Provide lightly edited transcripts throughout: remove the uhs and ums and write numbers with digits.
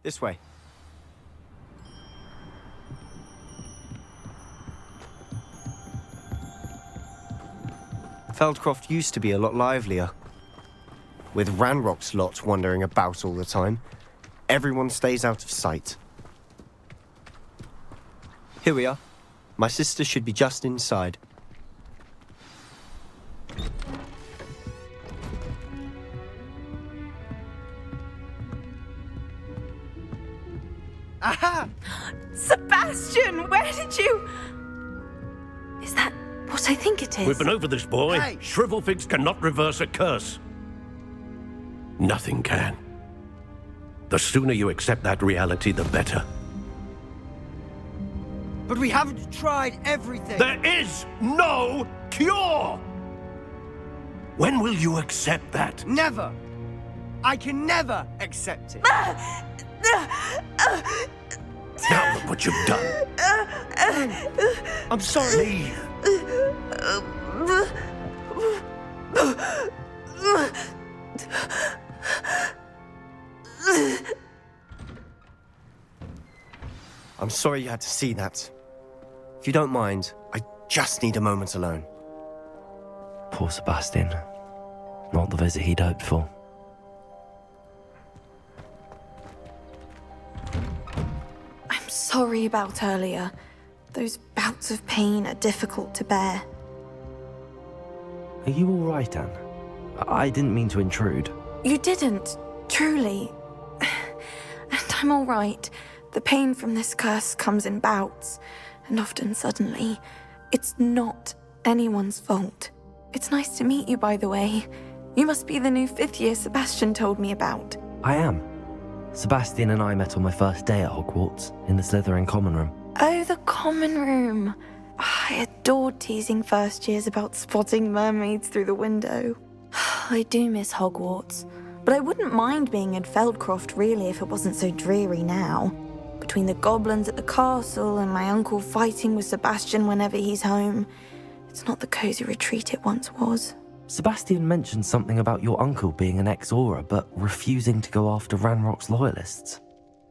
This way. Feldcroft used to be a lot livelier. With Ranrock's lot wandering about all the time, everyone stays out of sight. Here we are. My sister should be just inside. Aha! Sebastian, where did you... Is that what I think it is? We've been over this, boy. Hey. Shrivelfigs cannot reverse a curse. Nothing can. The sooner you accept that reality, the better. But we haven't tried everything. There is no cure! When will you accept that? Never. I can never accept it. Now look what you've done. I'm sorry. Leave. I'm sorry you had to see that. If you don't mind, I just need a moment alone. Poor Sebastian. Not the visit he'd hoped for. I'm sorry about earlier. Those bouts of pain are difficult to bear. Are you all right, Anne? I didn't mean to intrude. You didn't, truly. And I'm all right. The pain from this curse comes in bouts, and often suddenly. It's not anyone's fault. It's nice to meet you, by the way. You must be the new 5th year Sebastian told me about. I am. Sebastian and I met on my first day at Hogwarts, in the Slytherin common room. Oh, the common room. I adored teasing first years about spotting mermaids through the window. I do miss Hogwarts, but I wouldn't mind being in Feldcroft really if it wasn't so dreary now. Between the goblins at the castle and my uncle fighting with Sebastian whenever he's home, it's not the cozy retreat it once was. Sebastian mentioned something about your uncle being an ex-Auror, but refusing to go after Ranrock's loyalists.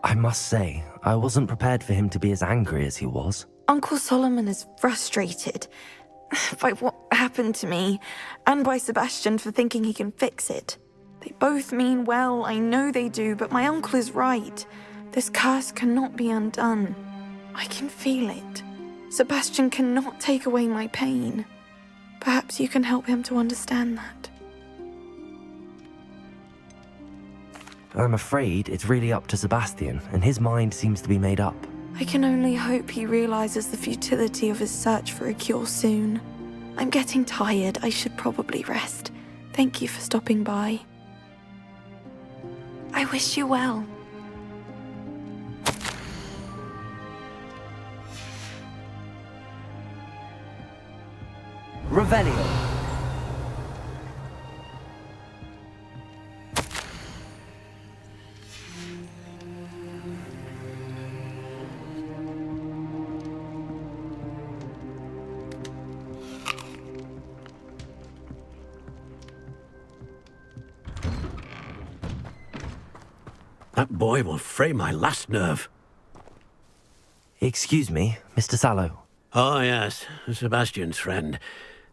I must say, I wasn't prepared for him to be as angry as he was. Uncle Solomon is frustrated by what happened to me, and by Sebastian for thinking he can fix it. They both mean well, I know they do, but my uncle is right. This curse cannot be undone. I can feel it. Sebastian cannot take away my pain. Perhaps you can help him to understand that. I'm afraid it's really up to Sebastian, and his mind seems to be made up. I can only hope he realizes the futility of his search for a cure soon. I'm getting tired. I should probably rest. Thank you for stopping by. I wish you well. Revelio. That boy will fray my last nerve. Excuse me, Mr. Sallow. Oh, yes, Sebastian's friend.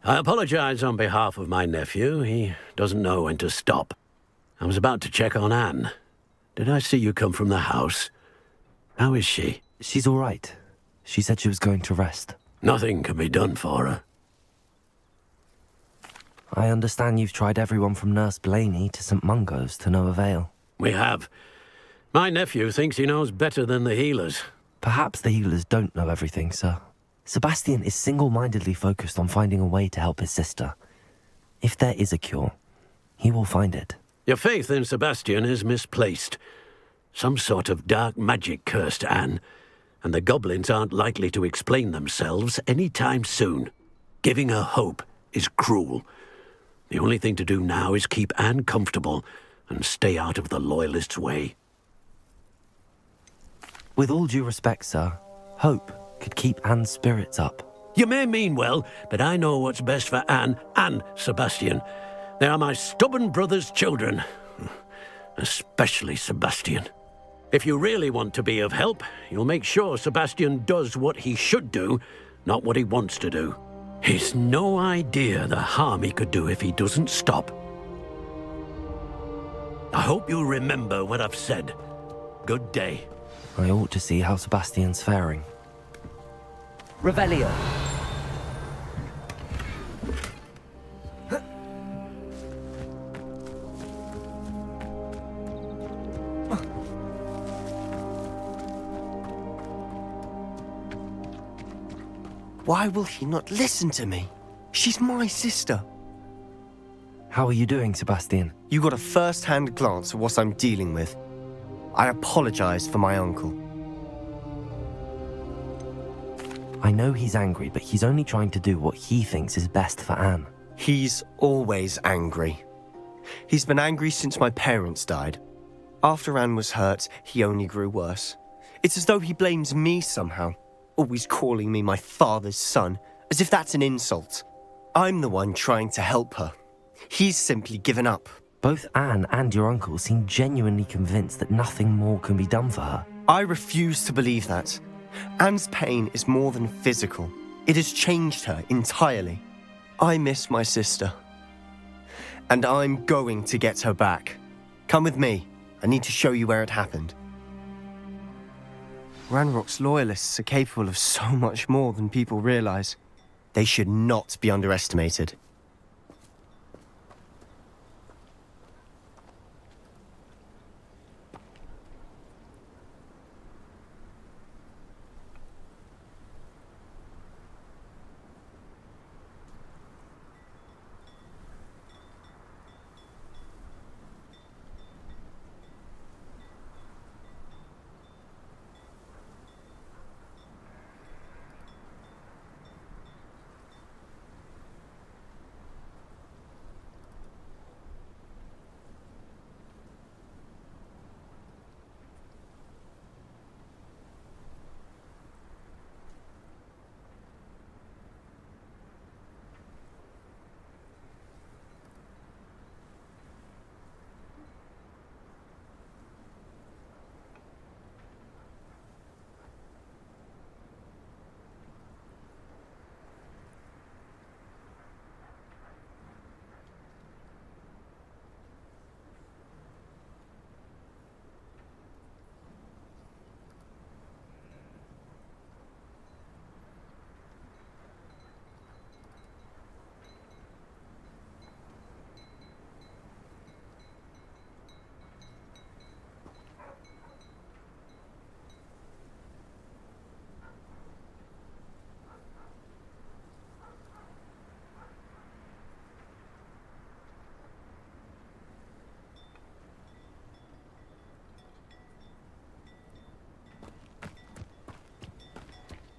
I apologize on behalf of my nephew. He doesn't know when to stop. I was about to check on Anne. Did I see you come from the house? How is she? She's all right. She said she was going to rest. Nothing can be done for her. I understand you've tried everyone from Nurse Blaney to St. Mungo's to no avail. We have. My nephew thinks he knows better than the healers. Perhaps the healers don't know everything, sir. Sebastian is single-mindedly focused on finding a way to help his sister. If there is a cure, he will find it. Your faith in Sebastian is misplaced. Some sort of dark magic cursed Anne, and the goblins aren't likely to explain themselves any time soon. Giving her hope is cruel. The only thing to do now is keep Anne comfortable and stay out of the Loyalists' way. With all due respect, sir, hope could keep Anne's spirits up. You may mean well, but I know what's best for Anne and Sebastian. They are my stubborn brother's children. Especially Sebastian. If you really want to be of help, you'll make sure Sebastian does what he should do, not what he wants to do. He's no idea the harm he could do if he doesn't stop. I hope you'll remember what I've said. Good day. I ought to see how Sebastian's faring. Revelio. Why will he not listen to me? She's my sister. How are you doing, Sebastian? You got a first-hand glance at what I'm dealing with. I apologize for my uncle. I know he's angry, but he's only trying to do what he thinks is best for Anne. He's always angry. He's been angry since my parents died. After Anne was hurt, he only grew worse. It's as though he blames me somehow, always calling me my father's son, as if that's an insult. I'm the one trying to help her. He's simply given up. Both Anne and your uncle seem genuinely convinced that nothing more can be done for her. I refuse to believe that. Anne's pain is more than physical. It has changed her entirely. I miss my sister. And I'm going to get her back. Come with me. I need to show you where it happened. Ranrock's loyalists are capable of so much more than people realize. They should not be underestimated.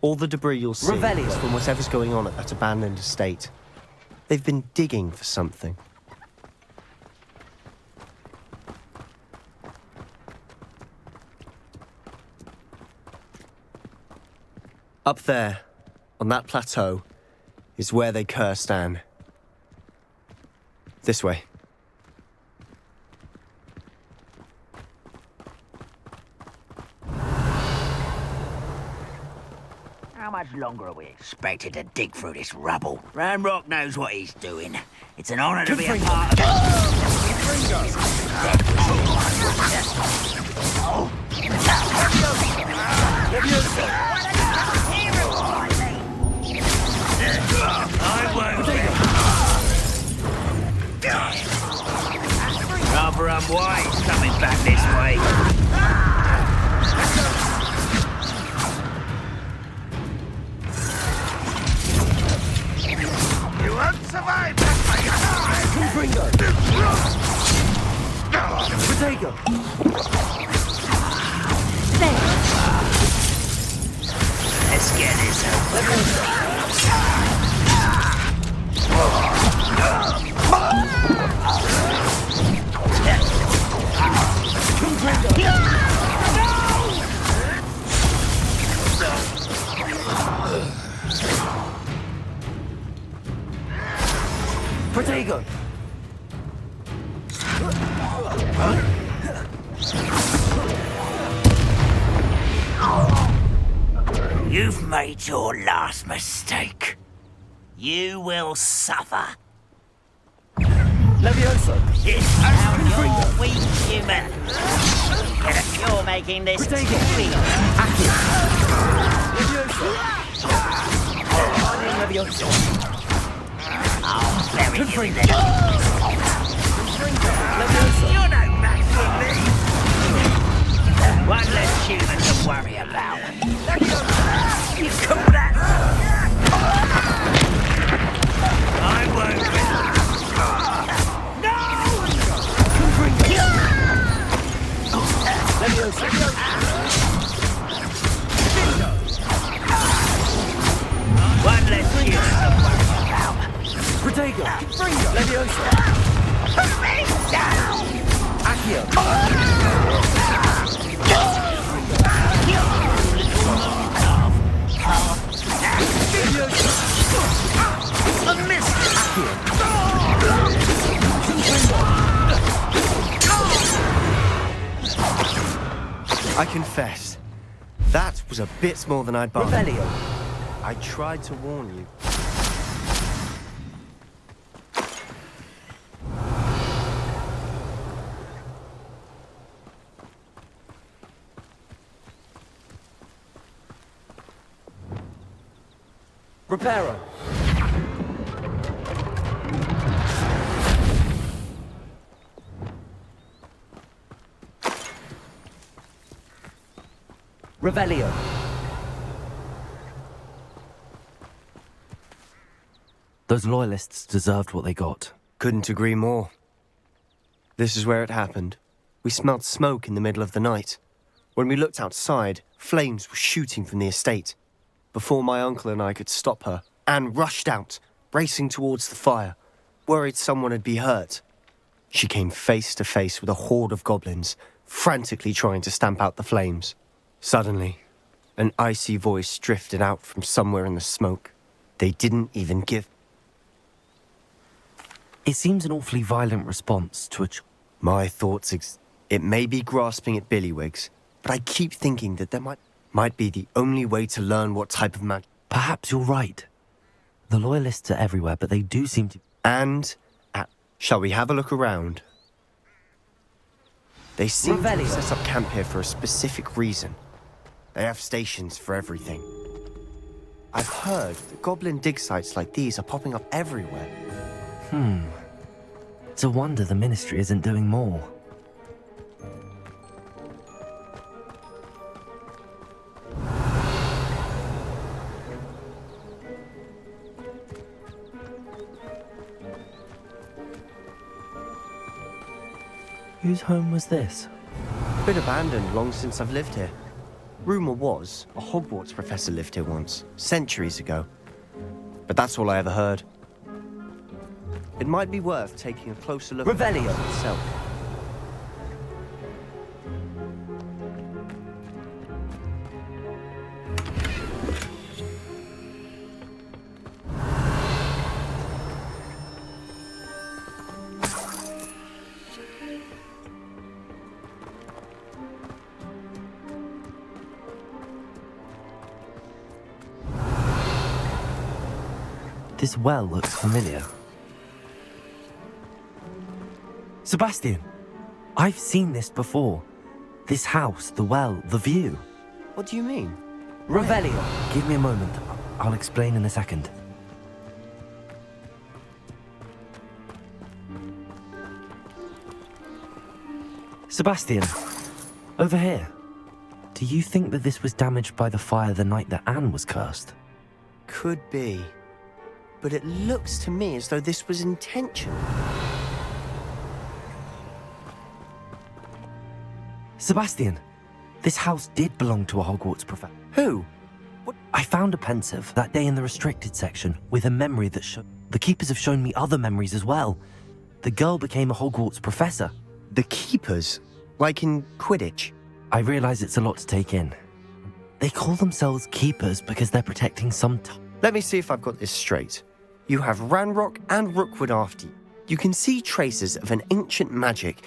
All the debris you'll see is from whatever's going on at that abandoned estate. They've been digging for something. Up there, on that plateau, is where they cursed Anne. This way. How much longer are we expected to dig through this rubble? Ranrock knows what he's doing. It's an honor to be a part of Rather unwise coming back this way. You won't survive that Confringo! Protego! Let's get this over. Protego! You've made your last mistake. You will suffer. Levioso! This how you're weak, human. You're making this too real. Levioso! Guardian Levioso! I'll bury you in the... Levioso! You're no match for me. One less human to worry about. You call that? I won't win. No! Levioso! One less human to worry about. Protego! Levioso! Put me down! Accio! A miss! I confess, that was a bit more than I'd bargained. Revelio! I tried to warn you. Reparo! Revelio! Those loyalists deserved what they got. Couldn't agree more. This is where it happened. We smelled smoke in the middle of the night. When we looked outside, flames were shooting from the estate. Before my uncle and I could stop her, Anne rushed out, racing towards the fire, worried someone would be hurt. She came face to face with a horde of goblins, frantically trying to stamp out the flames. Suddenly, an icy voice drifted out from somewhere in the smoke. They didn't even give... It seems an awfully violent response to a... My thoughts... It may be grasping at billywhigs, but I keep thinking that there might be the only way to learn what type of magic... Perhaps you're right. The loyalists are everywhere, but they do seem to... Shall we have a look around? They seem to have set up camp here for a specific reason. They have stations for everything. I've heard that goblin dig sites like these are popping up everywhere. It's a wonder the Ministry isn't doing more. Whose home was this? Been abandoned long since I've lived here. Rumour was a Hogwarts professor lived here once, centuries ago. But that's all I ever heard. It might be worth taking a closer look Revelio. at it itself. This well looks familiar. Sebastian! I've seen this before. This house, the well, the view. What do you mean? Revelio! Give me a moment. I'll explain in a second. Sebastian, over here. Do you think that this was damaged by the fire the night that Anne was cursed? Could be. But it looks to me as though this was intentional. Sebastian, this house did belong to a Hogwarts professor. Who? I found a pensive that day in the restricted section with a memory that the keepers have shown me other memories as well. The girl became a Hogwarts professor. The keepers? Like in Quidditch? I realize it's a lot to take in. They call themselves keepers because they're protecting some... Let me see if I've got this straight. You have Ranrock and Rookwood after you. You can see traces of an ancient magic.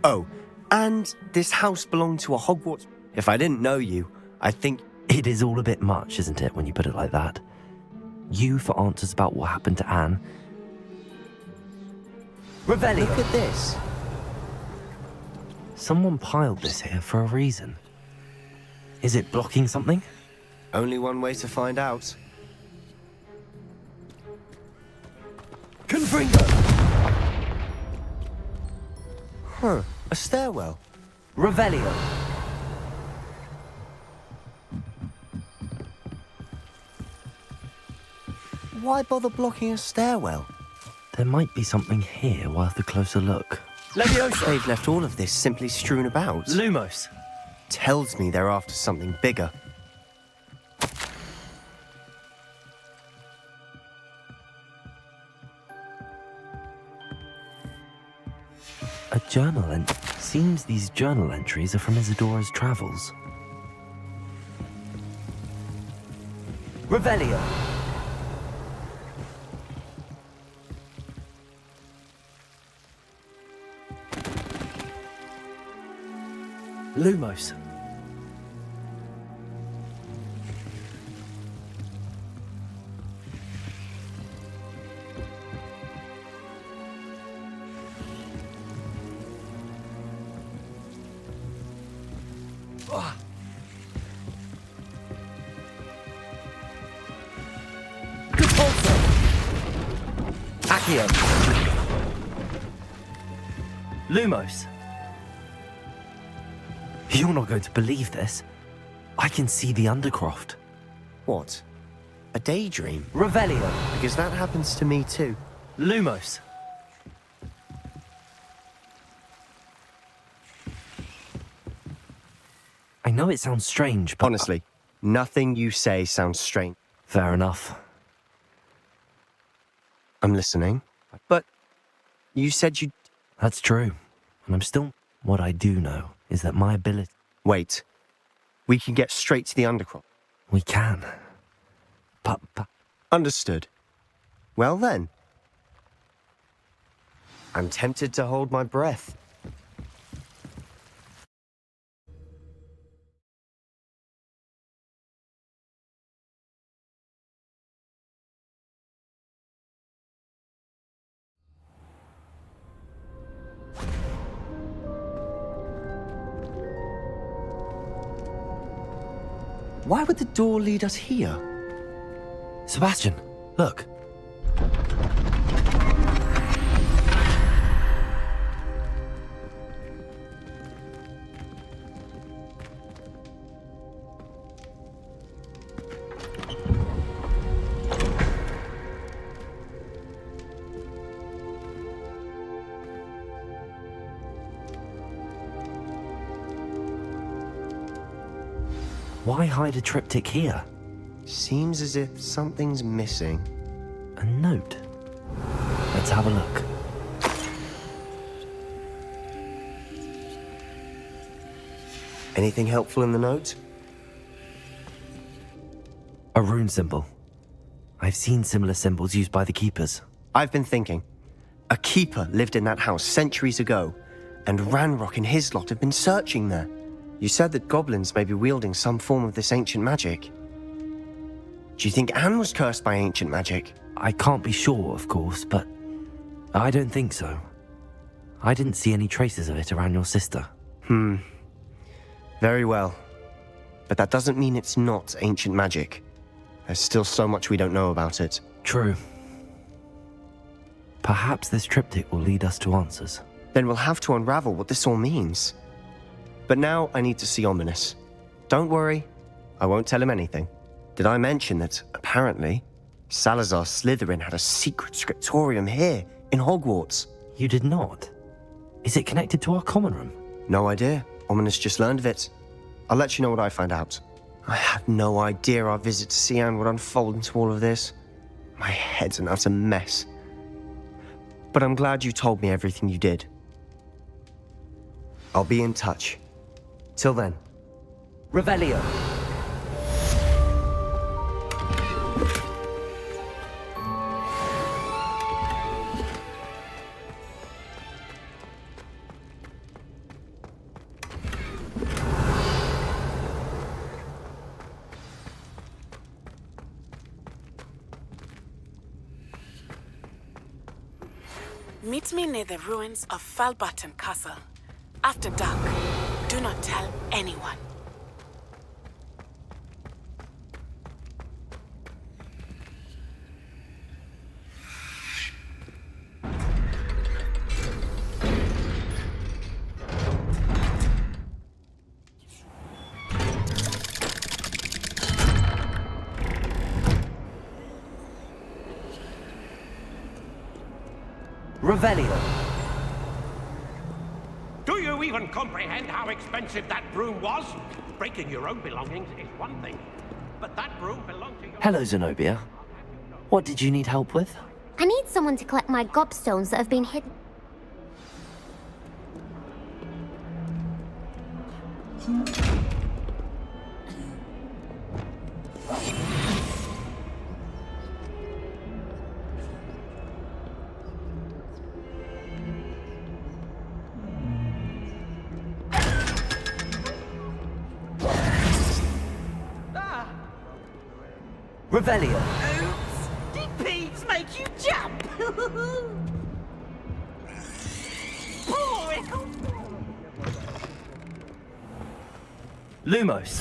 Oh, and this house belonged to a Hogwarts... If I didn't know you, I think It is all a bit much, isn't it, when you put it like that? You for answers about what happened to Anne. Revelio. look at this. Someone piled this here for a reason. Is it blocking something? Only one way to find out. Confringo! Huh, a stairwell. Revelio. Why bother blocking a stairwell? There might be something here worth a closer look. Leviosa. They've left all of this simply strewn about. Lumos! Tells me they're after something bigger. A journal entry. Seems these journal entries are from Isadora's travels. Revelio. Lumos. Accio. Lumos! You're not going to believe this. I can see the Undercroft. What? A daydream? Revelio. Because that happens to me too. Lumos! I know it sounds strange, but... Honestly, nothing you say sounds strange. Fair enough. I'm listening. But you said you... That's true. And I'm still... What I do know is that my ability... Wait. We can get straight to the Undercroft. We can. But... Understood. Well then. I'm tempted to hold my breath. Why would the door lead us here? Sebastian, look. Why hide a triptych here? Seems as if something's missing. A note. Let's have a look. Anything helpful in the note? A rune symbol. I've seen similar symbols used by the keepers. I've been thinking. A keeper lived in that house centuries ago, and Ranrock and his lot have been searching there. You said that goblins may be wielding some form of this ancient magic. Do you think Anne was cursed by ancient magic? I can't be sure, of course, but I don't think so. I didn't see any traces of it around your sister. Very well. But that doesn't mean it's not ancient magic. There's still so much we don't know about it. True. Perhaps this triptych will lead us to answers. Then we'll have to unravel what this all means. But now I need to see Ominous. Don't worry, I won't tell him anything. Did I mention that, apparently, Salazar Slytherin had a secret scriptorium here, in Hogwarts? You did not? Is it connected to our common room? No idea. Ominous just learned of it. I'll let you know what I find out. I had no idea our visit to Sian would unfold into all of this. My head's an utter mess. But I'm glad you told me everything you did. I'll be in touch. Till then. Revelio. Meet me near the ruins of Falbutton Castle. After dark. Do not tell anyone. Revelio. Do you even comprehend how expensive that broom was? Breaking your own belongings is one thing, but that broom belonged to your... Hello, Zenobia. What did you need help with? I need someone to collect my gobstones that have been hidden. Revelio. Oops! Did Peeves make you jump? Lumos.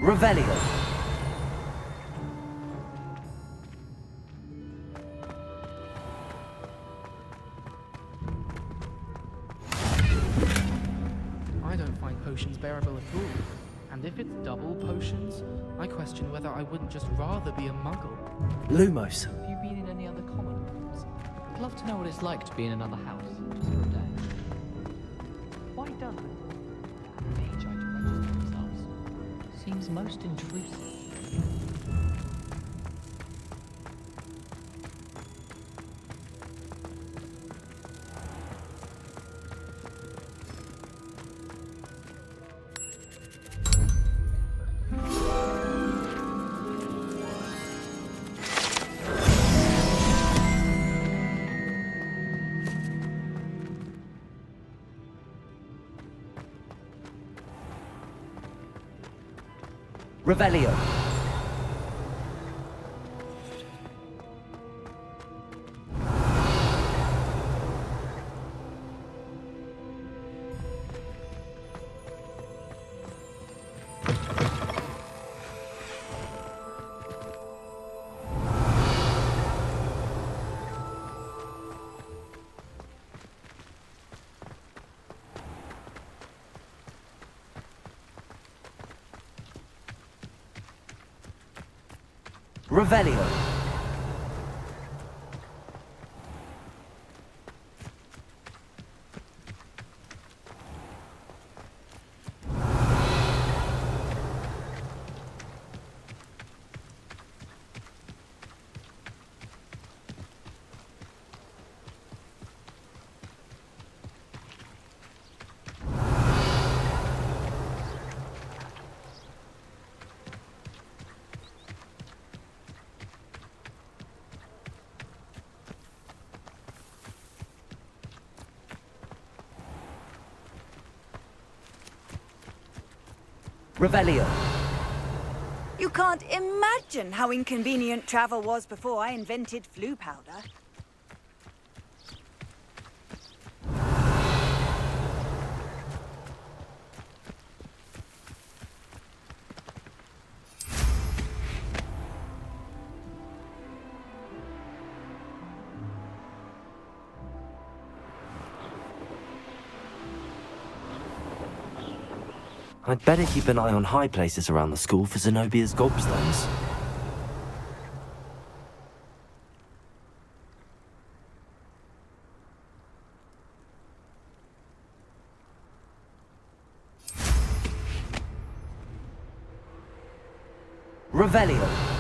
Revelio. I don't find potions bearable at all. And if it's double potions, I question whether I wouldn't just rather be a muggle. Lumos. Have you been in any other common rooms? I'd love to know what it's like to be in another house, just for a day. Why don't they try to register themselves? Seems most intrusive. Revelio. Revelio. Revelio. You can't imagine how inconvenient travel was before I invented flu powder. I'd better keep an eye on high places around the school for Zenobia's gobstones. Revelio.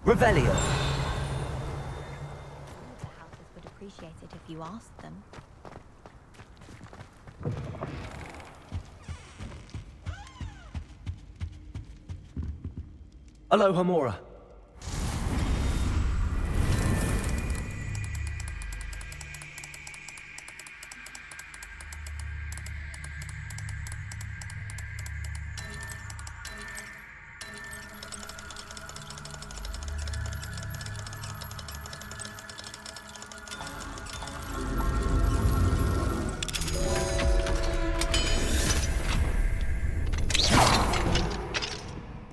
Revelio. The houses would appreciate it if you asked them. Aloha Mora.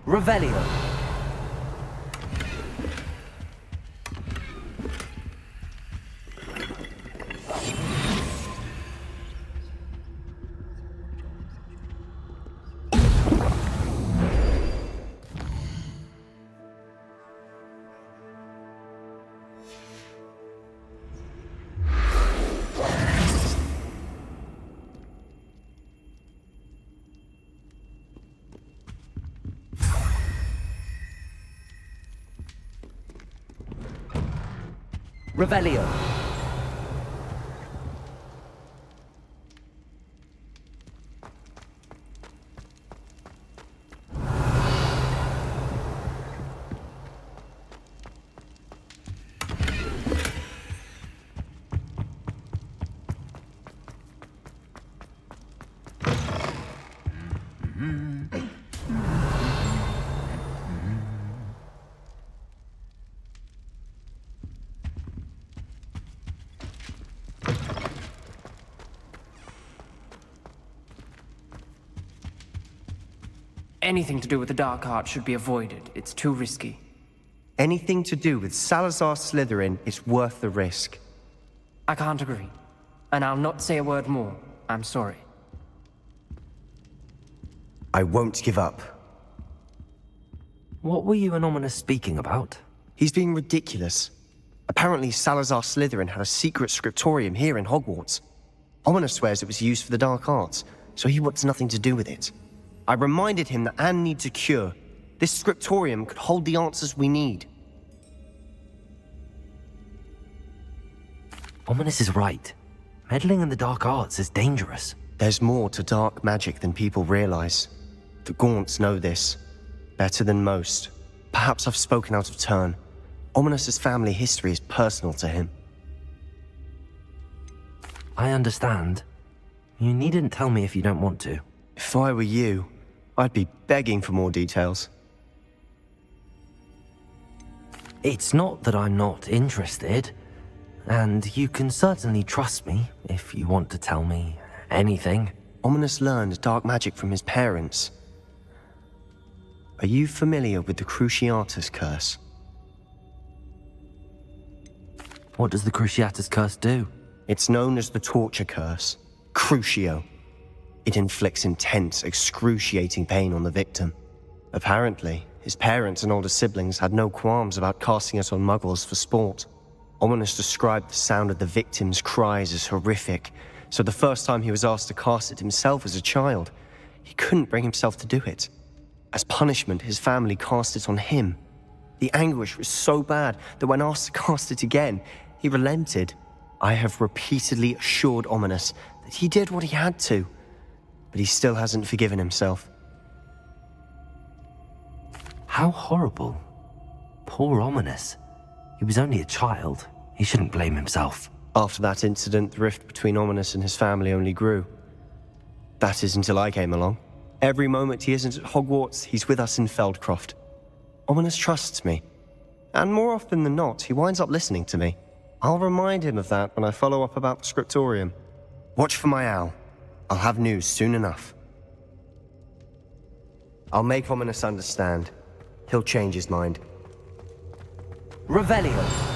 Revelio. Revelio. Anything to do with the dark art should be avoided. It's too risky. Anything to do with Salazar Slytherin is worth the risk. I can't agree. And I'll not say a word more. I'm sorry. I won't give up. What were you and Ominous speaking about? He's being ridiculous. Apparently Salazar Slytherin had a secret scriptorium here in Hogwarts. Ominous swears it was used for the dark arts, so he wants nothing to do with it. I reminded him that Anne needs a cure. This scriptorium could hold the answers we need. Ominous is right. Meddling in the dark arts is dangerous. There's more to dark magic than people realize. The Gaunts know this. Better than most. Perhaps I've spoken out of turn. Ominous's family history is personal to him. I understand. You needn't tell me if you don't want to. If I were you, I'd be begging for more details. It's not that I'm not interested. And you can certainly trust me if you want to tell me anything. Ominous learned dark magic from his parents. Are you familiar with the Cruciatus Curse? What does the Cruciatus Curse do? It's known as the Torture Curse. Crucio. It inflicts intense, excruciating pain on the victim. Apparently, his parents and older siblings had no qualms about casting it on muggles for sport. Ominous described the sound of the victim's cries as horrific, so the first time he was asked to cast it himself as a child, he couldn't bring himself to do it. As punishment, his family cast it on him. The anguish was so bad that when asked to cast it again, he relented. I have repeatedly assured Ominous that he did what he had to, but he still hasn't forgiven himself. How horrible. Poor Ominous. He was only a child. He shouldn't blame himself. After that incident, the rift between Ominous and his family only grew. That is until I came along. Every moment he isn't at Hogwarts, he's with us in Feldcroft. Ominous trusts me. And more often than not, he winds up listening to me. I'll remind him of that when I follow up about the scriptorium. Watch for my owl. I'll have news soon enough. I'll make Ominous understand. He'll change his mind. Revelio.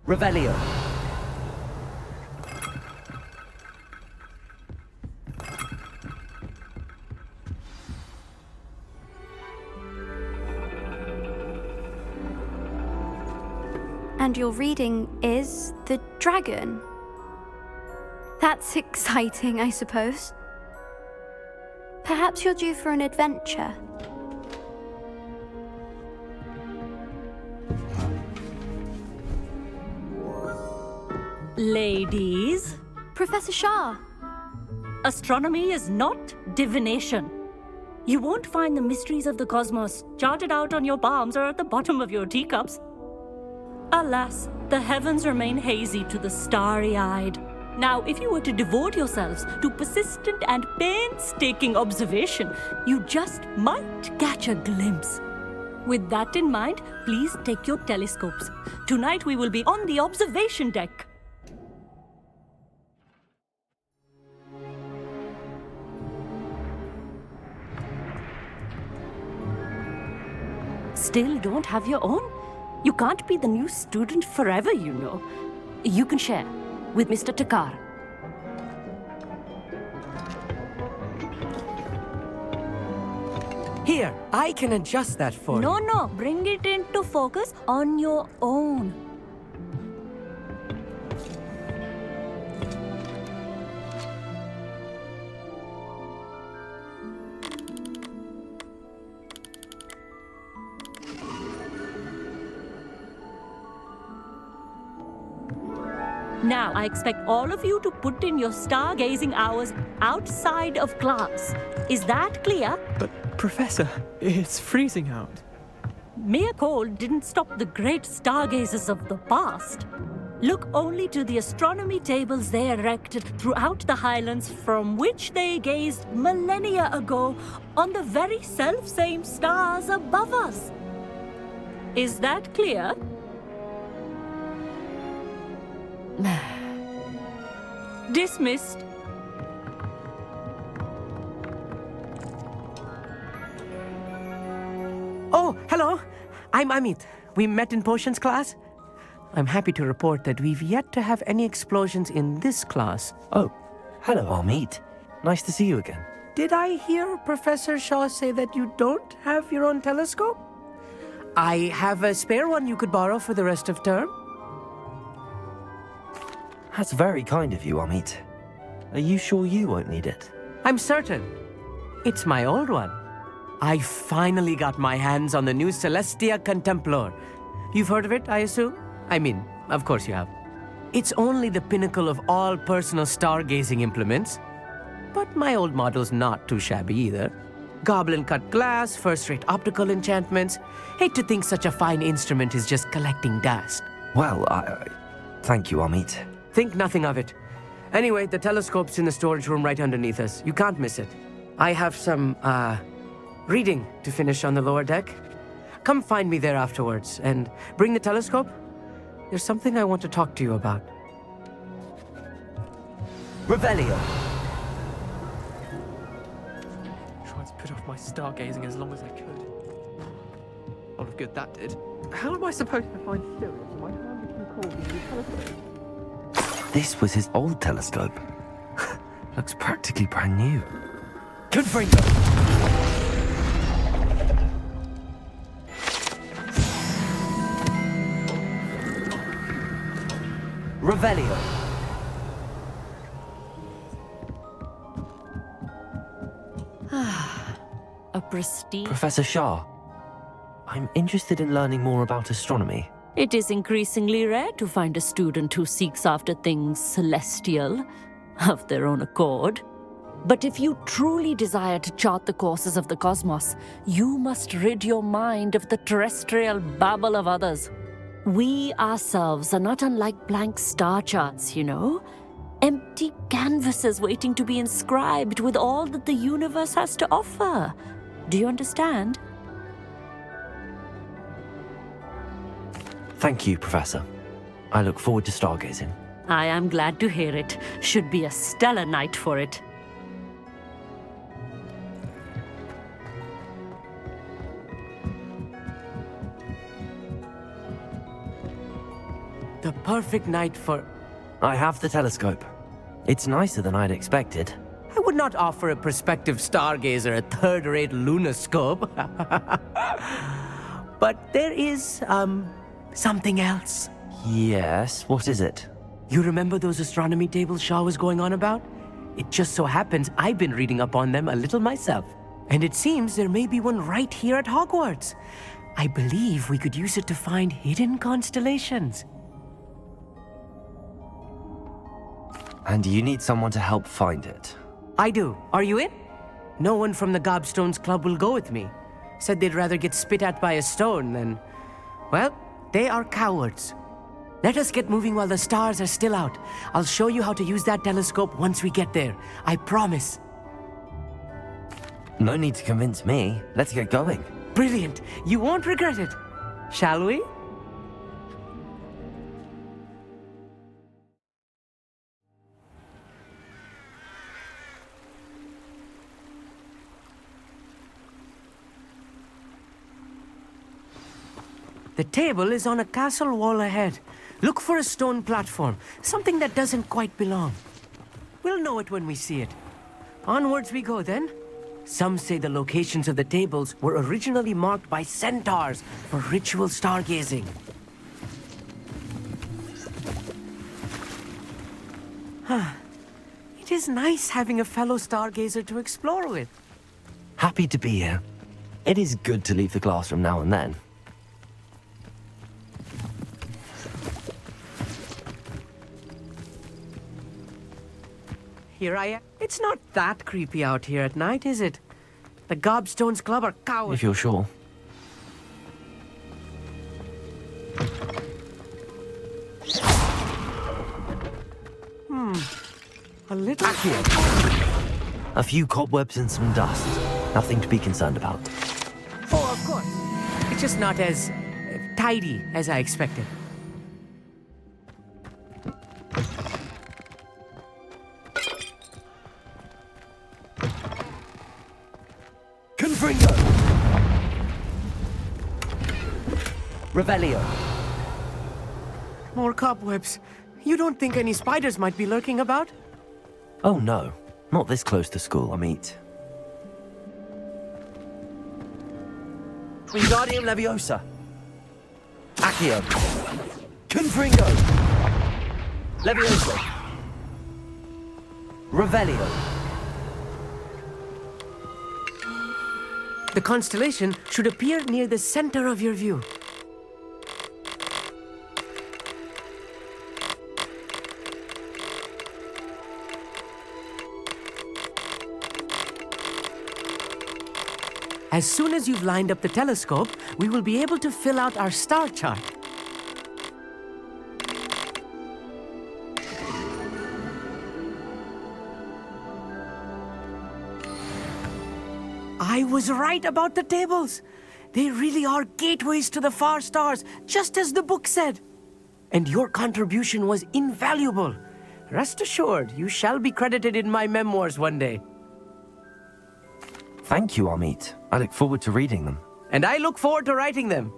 Revelio. And your reading is the dragon. That's exciting, I suppose. Perhaps you're due for an adventure. Ladies, Professor Shah. astronomy is not divination. You won't find the mysteries of the cosmos charted out on your palms or at the bottom of your teacups. Alas, the heavens remain hazy to the starry-eyed. Now, if you were to devote yourselves to persistent and painstaking observation, you just might catch a glimpse. With that in mind, please take your telescopes. Tonight we will be on the observation deck. Still don't have your own? You can't be the new student forever, you know. You can share with Mr. Takar. Here, I can adjust that for you. No, bring it into focus on your own. Now, I expect all of you to put in your stargazing hours outside of class. Is that clear? But, Professor, it's freezing out. Mere cold didn't stop the great stargazers of the past. Look only to the astronomy tables they erected throughout the highlands from which they gazed millennia ago on the very self-same stars above us. Is that clear? Dismissed. Oh, hello. I'm Amit. We met in potions class. I'm happy to report that we've yet to have any explosions in this class. Oh, hello, Amit. Nice to see you again. Did I hear Professor Shaw say that you don't have your own telescope? I have a spare one you could borrow for the rest of term. That's very kind of you, Amit. Are you sure you won't need it? I'm certain. It's my old one. I finally got my hands on the new Celestia Contemplar. You've heard of it, I assume? I mean, of course you have. It's only the pinnacle of all personal stargazing implements. But my old model's not too shabby either. Goblin-cut glass, first-rate optical enchantments. Hate to think such a fine instrument is just collecting dust. Well, thank you, Amit. Think nothing of it. Anyway, the telescope's in the storage room right underneath us. You can't miss it. I have some, reading to finish on the lower deck. Come find me there afterwards, and bring the telescope. There's something I want to talk to you about. Revelio. Tried to put off my stargazing as long as I could. A lot of good that did. How am I supposed to find Sirius? My hand became cold in the telescope. This was his old telescope. Looks practically brand new. Confringo! Revelio. A prestige. Professor Shah, I'm interested in learning more about astronomy. It is increasingly rare to find a student who seeks after things celestial of their own accord. But if you truly desire to chart the courses of the cosmos, you must rid your mind of the terrestrial babble of others. We ourselves are not unlike blank star charts, you know? Empty canvases waiting to be inscribed with all that the universe has to offer. Do you understand? Thank you, Professor. I look forward to stargazing. I am glad to hear it. Should be a stellar night for it. The perfect night for... I have the telescope. It's nicer than I'd expected. I would not offer a prospective stargazer a third-rate lunoscope. But there is, something else. Yes, what is it? You remember those astronomy tables Shaw was going on about? It just so happens I've been reading up on them a little myself. And it seems there may be one right here at Hogwarts. I believe we could use it to find hidden constellations. And you need someone to help find it. I do. Are you in? No one from the Gobstones Club will go with me. Said they'd rather get spit at by a stone than... Well, they are cowards. Let us get moving while the stars are still out. I'll show you how to use that telescope once we get there. I promise. No need to convince me. Let's get going. Brilliant. You won't regret it. Shall we? The table is on a castle wall ahead. Look for a stone platform, something that doesn't quite belong. We'll know it when we see it. Onwards we go then. Some say the locations of the tables were originally marked by centaurs for ritual stargazing. It is nice having a fellow stargazer to explore with. Happy to be here. It is good to leave the classroom now and then. Here I am. It's not that creepy out here at night, is it? The Gobstones Club are cowards. If you're sure. A little... A few cobwebs and some dust. Nothing to be concerned about. Oh, of course. It's just not as tidy as I expected. Confringo! Revelio. More cobwebs. You don't think any spiders might be lurking about? Oh no, not this close to school, I mean. Wingardium Leviosa. Accio. Confringo. Leviosa. Revelio. The constellation should appear near the center of your view. As soon as you've lined up the telescope, we will be able to fill out our star chart. I was right about the tables. They really are gateways to the far stars, just as the book said. And your contribution was invaluable. Rest assured, you shall be credited in my memoirs one day. Thank you, Amit. I look forward to reading them. And I look forward to writing them.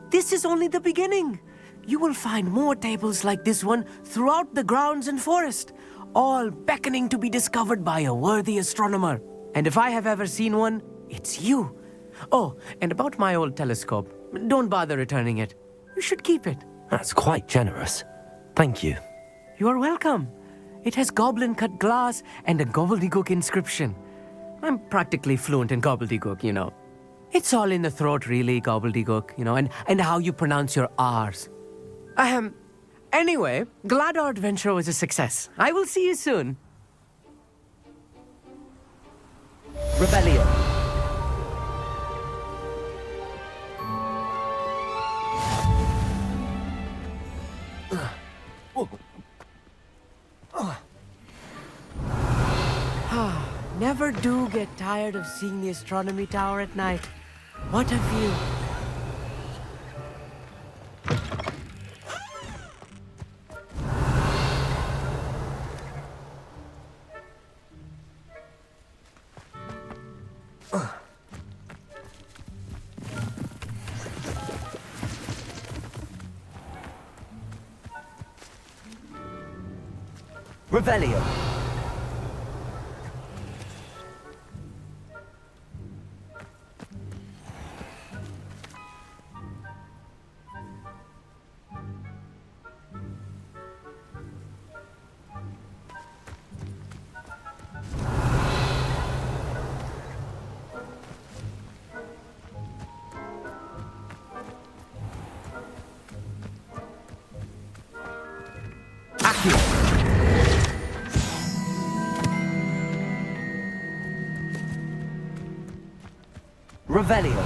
This is only the beginning. You will find more tables like this one throughout the grounds and forest, all beckoning to be discovered by a worthy astronomer. And if I have ever seen one, it's you. Oh, and about my old telescope, don't bother returning it. You should keep it. That's quite generous. Thank you. You are welcome. It has goblin-cut glass and a gobbledygook inscription. I'm practically fluent in gobbledygook, you know. It's all in the throat, really, gobbledygook, you know, and how you pronounce your R's. Anyway, glad our adventure was a success. I will see you soon. Revelio. Never do get tired of seeing the astronomy tower at night. What a view. Revelio. Revelio.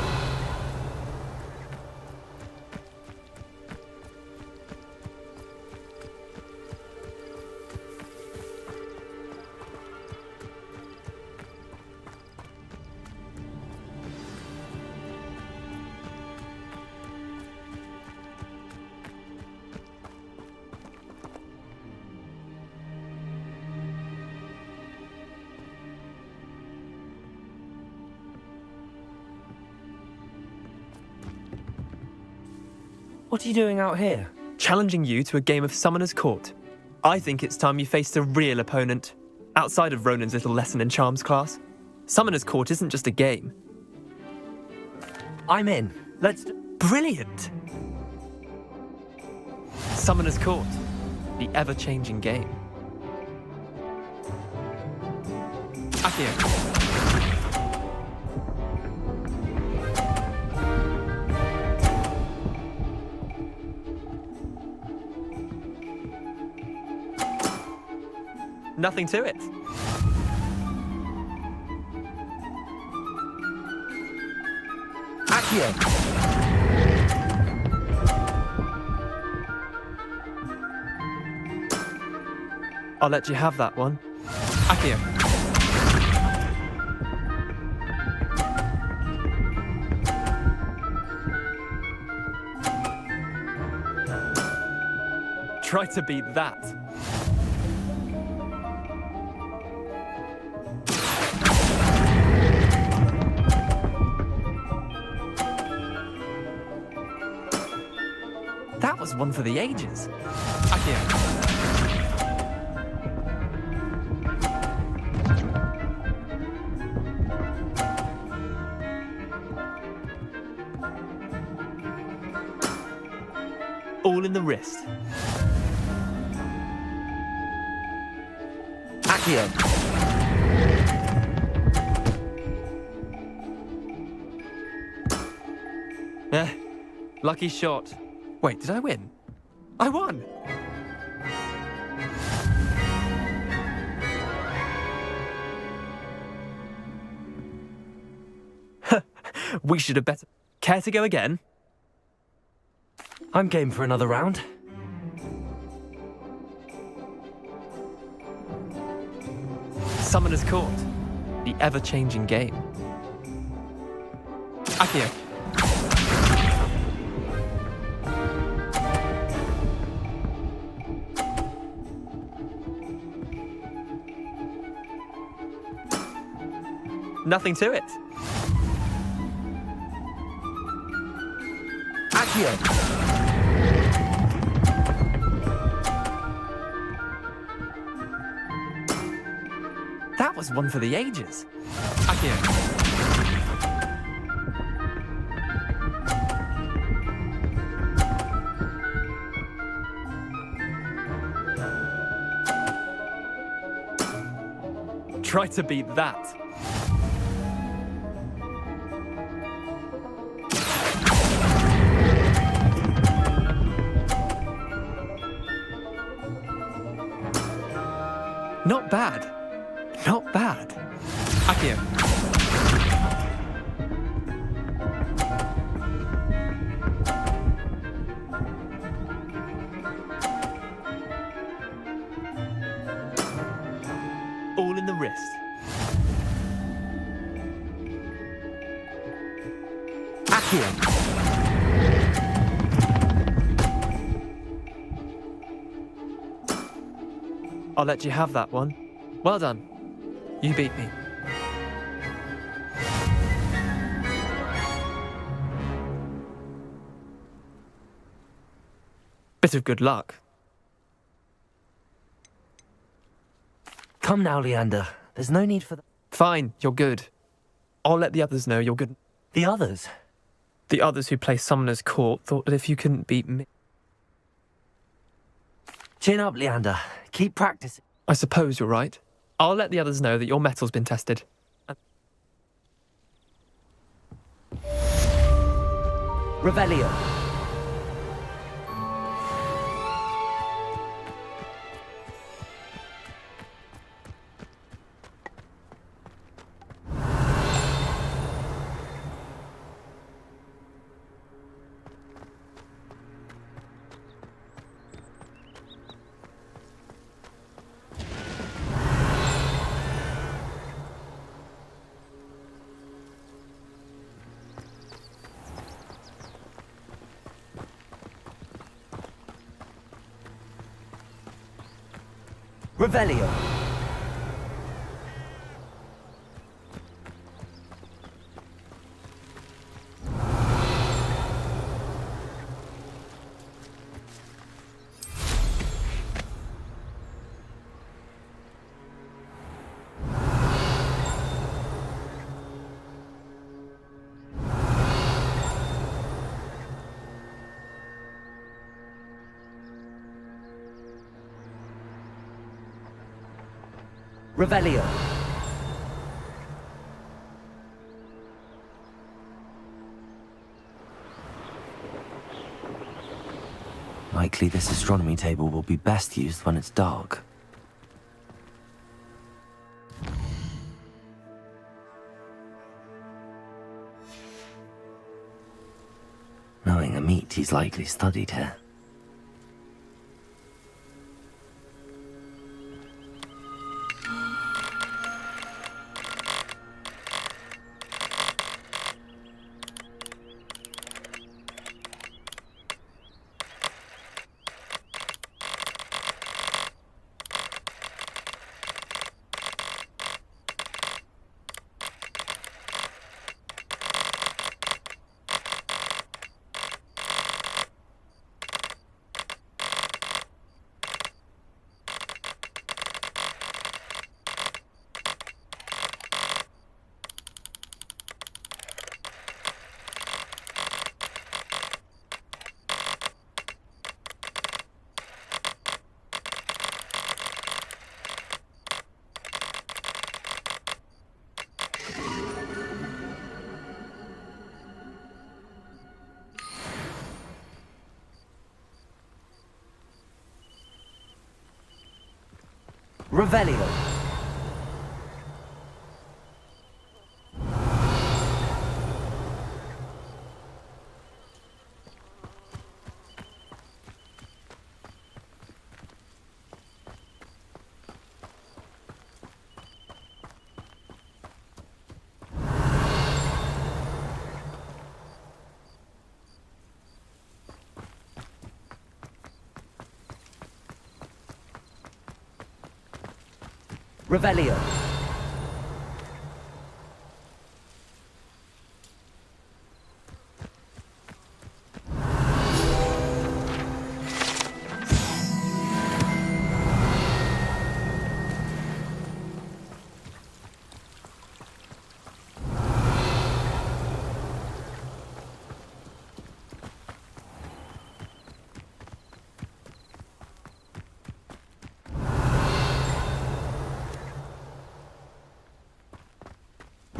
What are you doing out here? Challenging you to a game of Summoner's Court. I think it's time you faced a real opponent, outside of Ronan's little lesson in charms class. Summoner's Court isn't just a game. I'm in. Let's... Brilliant! Summoner's Court, the ever-changing game. Accio. Nothing to it. Accio. I'll let you have that one. Accio. Try to beat that. That was one for the ages. Accio. All in the wrist. Accio. Lucky shot. Wait, did I win? I won! We should have better. Care to go again? I'm game for another round. Summoner's Court, the ever-changing game. Accio. Nothing to it. Accio. That was one for the ages. Accio. Try to beat that. Not bad. Not bad. Accio. All in the wrist. Accio. I'll let you have that one. Well done. You beat me. Bit of good luck. Come now, Leander. There's no need for that. Fine, you're good. I'll let the others know you're good. The others? The others who play Summoner's Court thought that if you couldn't beat me... Chin up, Leander. Keep practicing. I suppose you're right. I'll let the others know that your metal's been tested. Revelio. Revelio. Revelio. Likely this astronomy table will be best used when it's dark. Knowing Amit, he's likely studied here. Revelio. Revelio.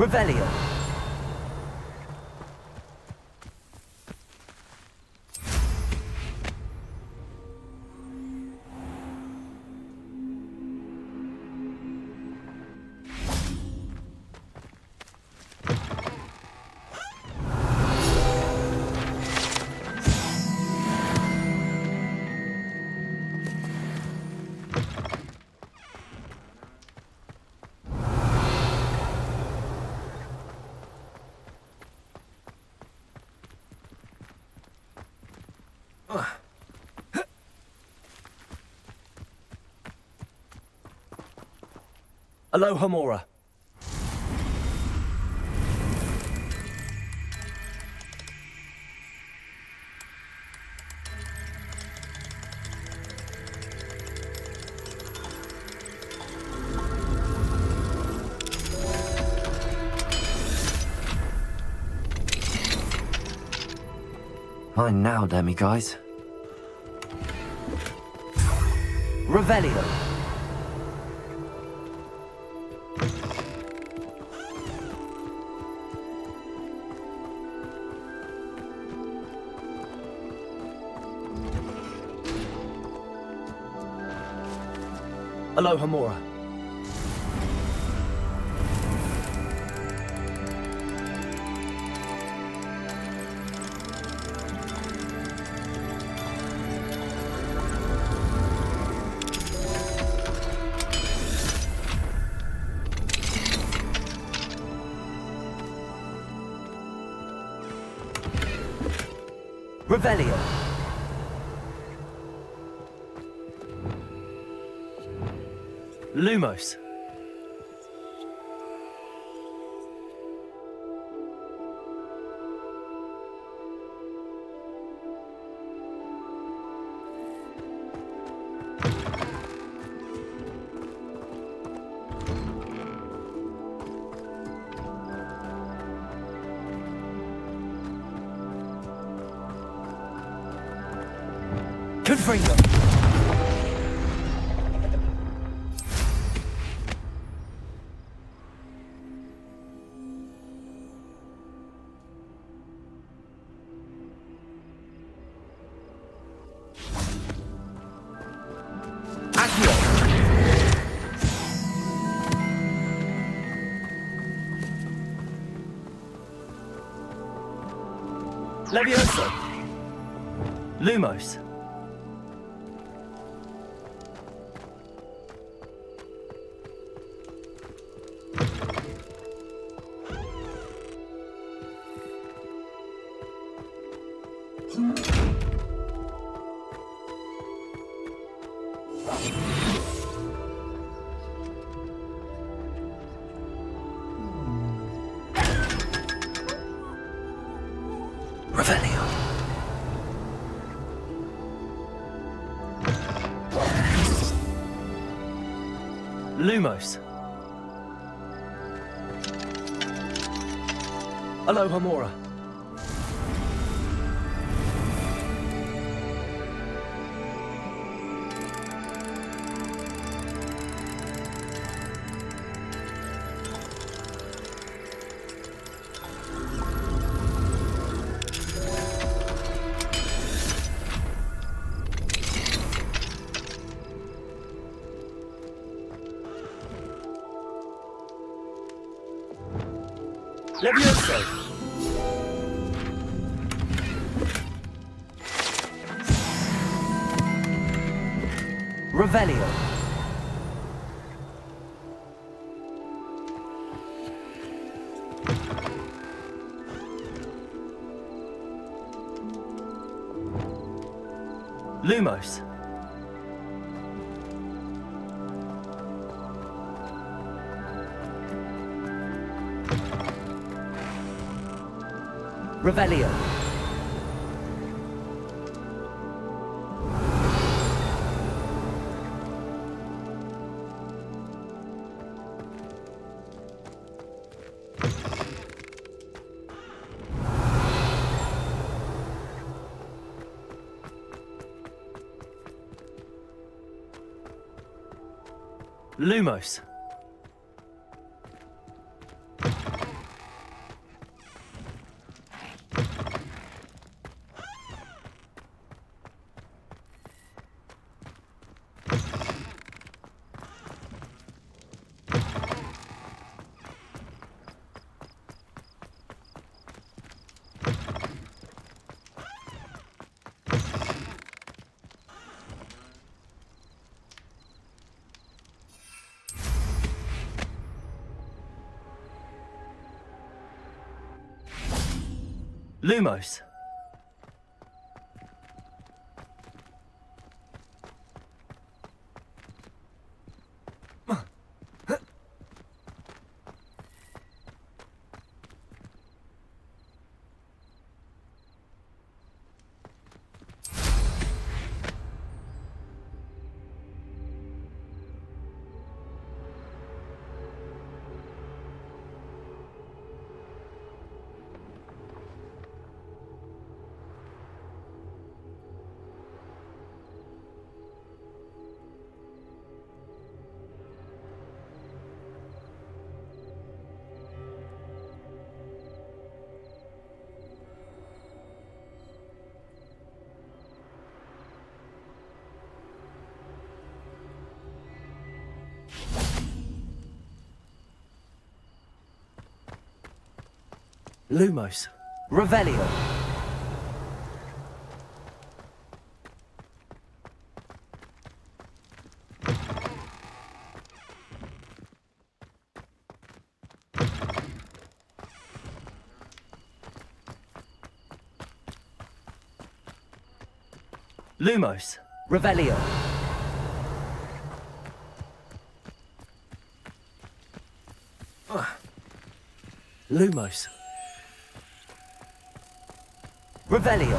Revelio. Aloha Mora. Mine now, demi-guys. Revelio. Aloha Mora. Revelio. Lumos. Confringo. Levioso. Lumos. Revelio. Lumos. Aloha Mora. Levioso. Revelio. Lumos. Revelio. Lumos. Lumos. Lumos. Revelio. Lumos. Revelio. Lumos. Revelio.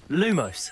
Lumos.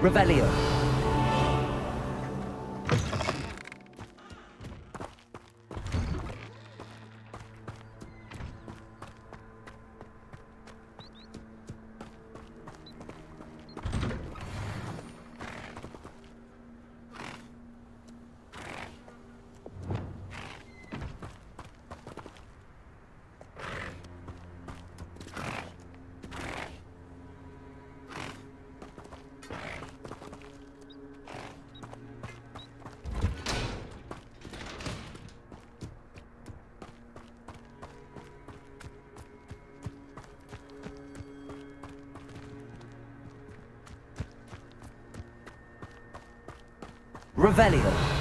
Revelio. Revelio.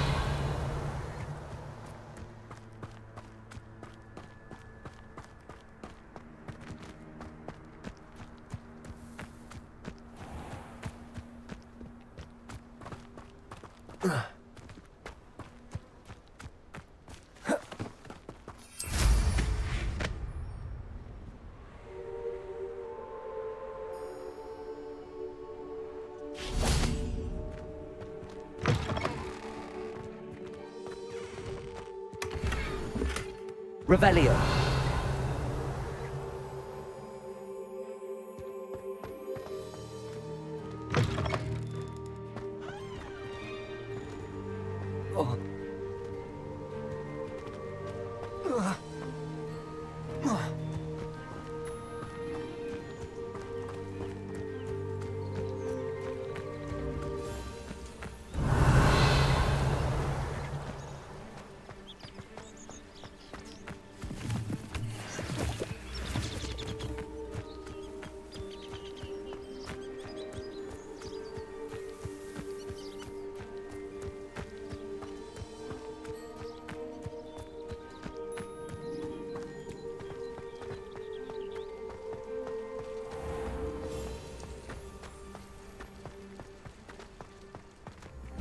Revelio.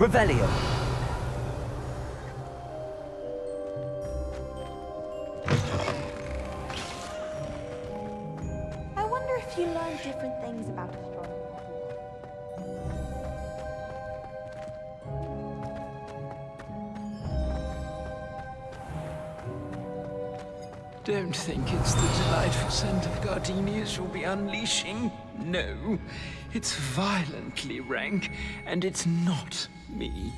Revelio. I wonder if you learn different things about astronomy. Don't think it's the delightful scent of gardenias you'll be unleashing. No, it's violently rank, and it's not me.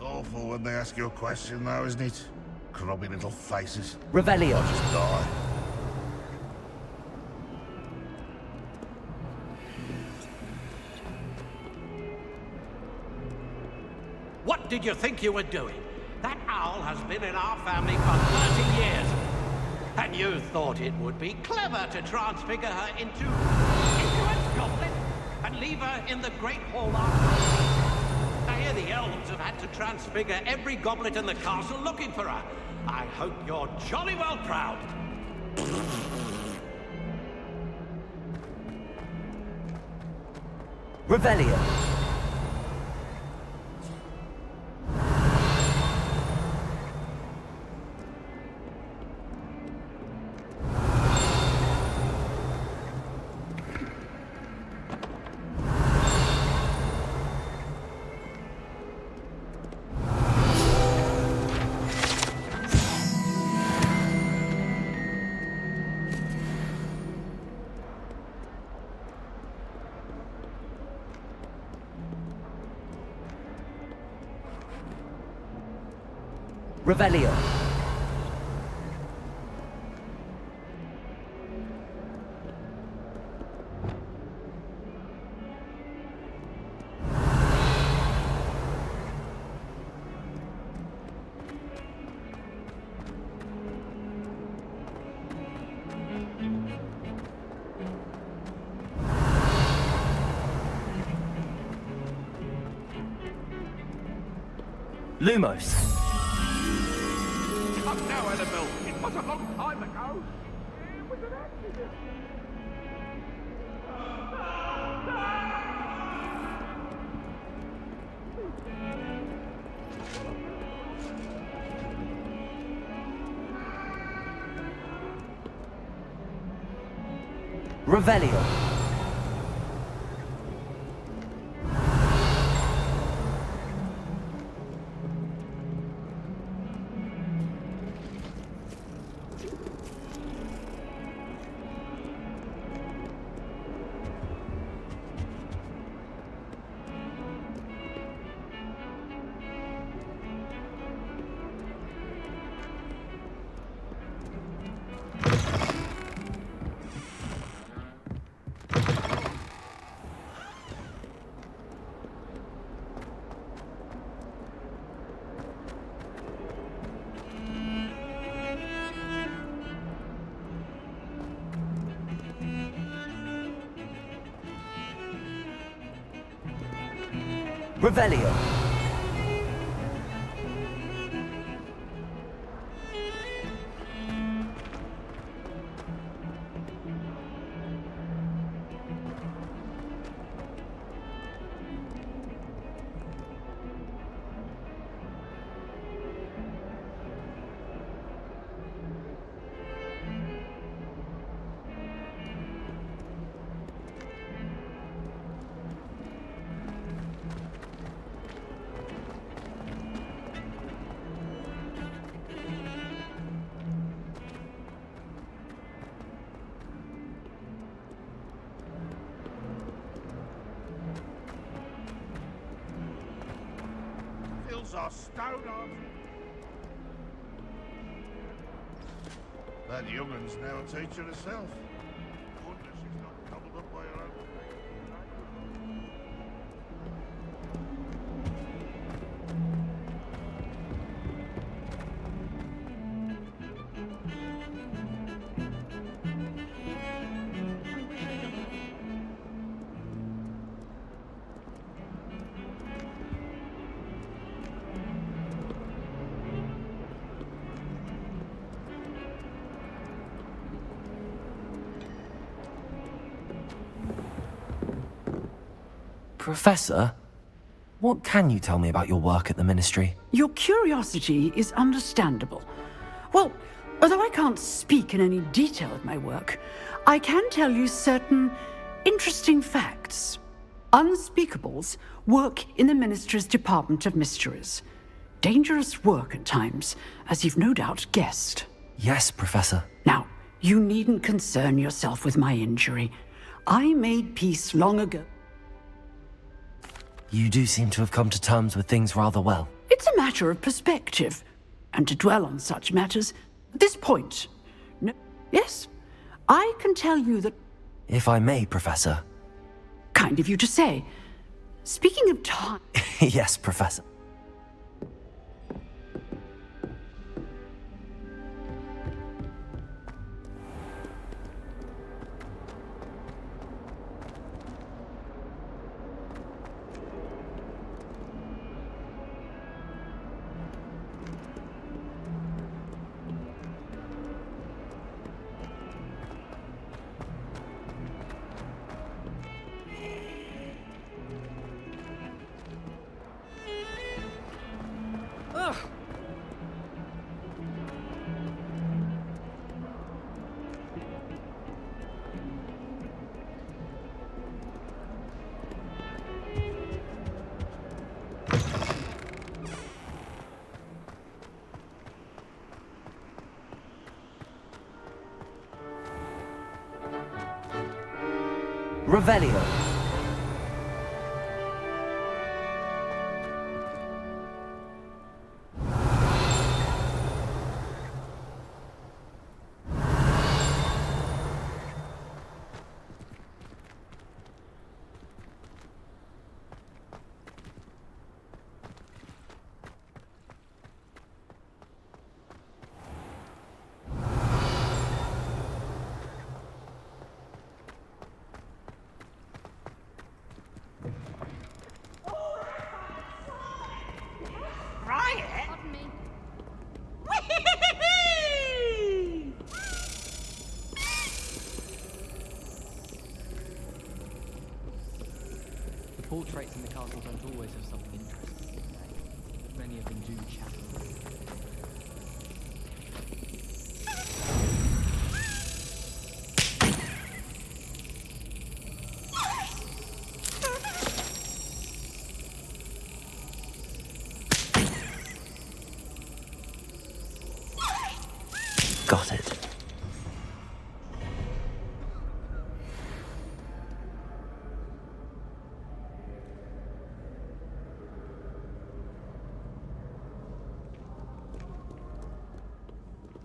Awful when they ask you a question, though, isn't it? Grubby little faces. Revelio. I'll just die. What did you think you were doing? That owl has been in our family for 30 years. And you thought it would be clever to transfigure her into a goblin and leave her in the Great Hall after. I hear the elves have had to transfigure every goblet in the castle looking for her. I hope you're jolly well proud. Revelio. Revelio. Lumos. Come now, Annabelle. It was a long time ago. It was an accident. Revelio. Revelio. Hills are stone on. That young'un's now a teacher herself. Wonder she's not gobbled up by her own. Professor, what can you tell me about your work at the Ministry? Your curiosity is understandable. Well, although I can't speak in any detail of my work, I can tell you certain interesting facts. Unspeakables work in the Ministry's Department of Mysteries. Dangerous work at times, as you've no doubt guessed. Yes, Professor. Now, you needn't concern yourself with my injury. I made peace long ago. You do seem to have come to terms with things rather well. It's a matter of perspective, and to dwell on such matters at this point. No, yes, I can tell you that. If I may, Professor. Kind of you to say. Speaking of time. Yes, Professor. Revelio. Portraits in the castle don't always have something interesting to say. Many of them do chatter.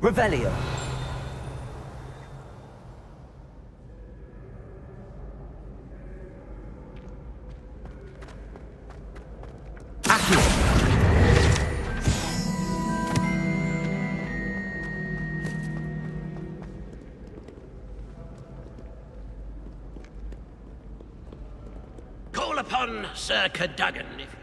Revelio. Call upon Sir Cadogan if...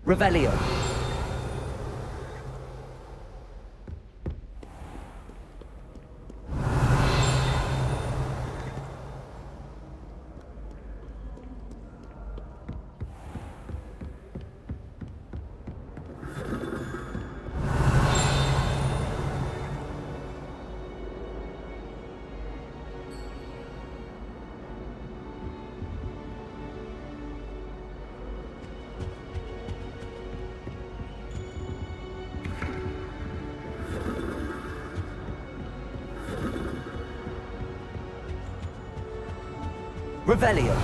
Revelio. Revelio.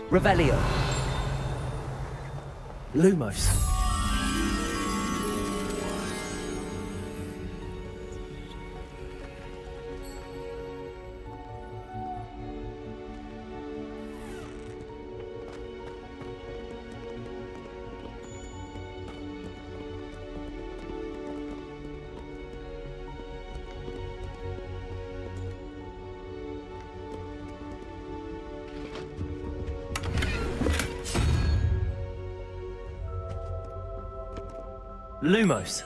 Revelio. Lumos. Lumos.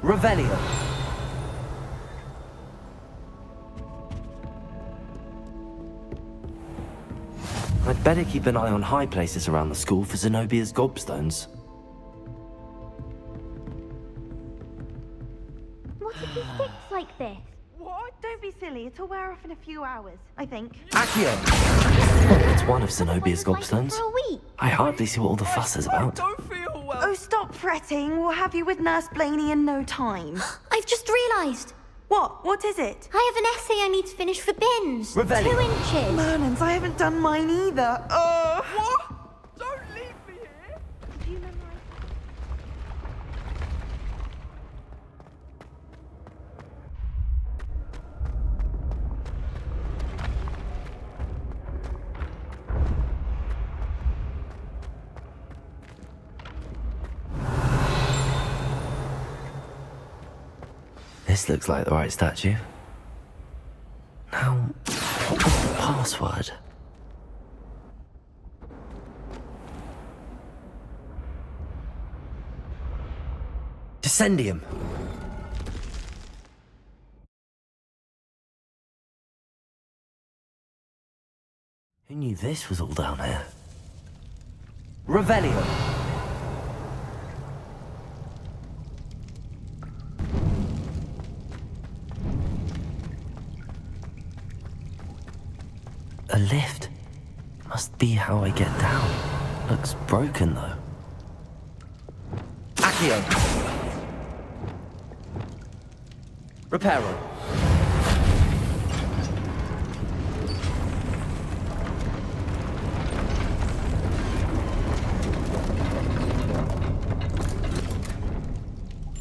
Revelio. I'd better keep an eye on high places around the school for Zenobia's gobstones. What if he sticks like this? What? Don't be silly. It'll wear off in a few hours, I think. Accio. It's one of Zenobia's gobstones. For a week. I hardly see what all the fuss is about. Oh, stop fretting. We'll have you with Nurse Blaney in no time. I've just realised. What? What is it? I have an essay I need to finish for bins. Revelio. 2 inches. Merlins, I haven't done mine either. What? Don't leave me here! Did you memorize? This looks like the right statue. Now, what was the password? Descendium. Who knew this was all down here? Revelio. A lift. Must be how I get down. Looks broken though. Accio. Reparo.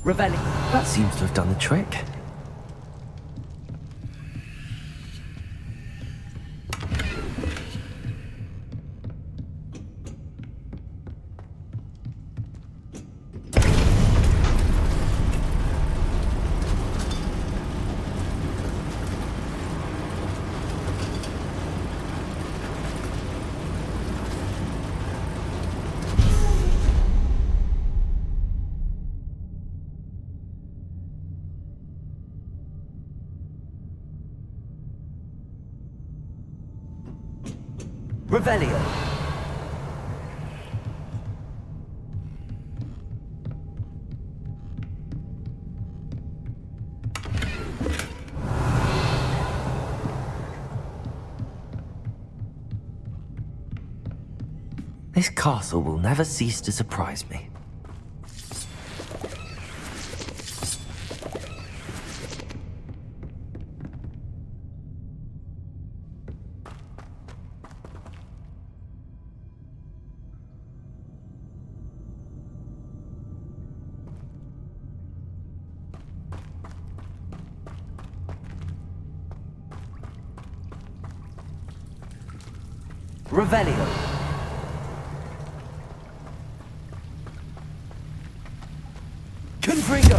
Revelli. That seems to have done the trick. Revelio. This castle will never cease to surprise me. Revelio. Confringo.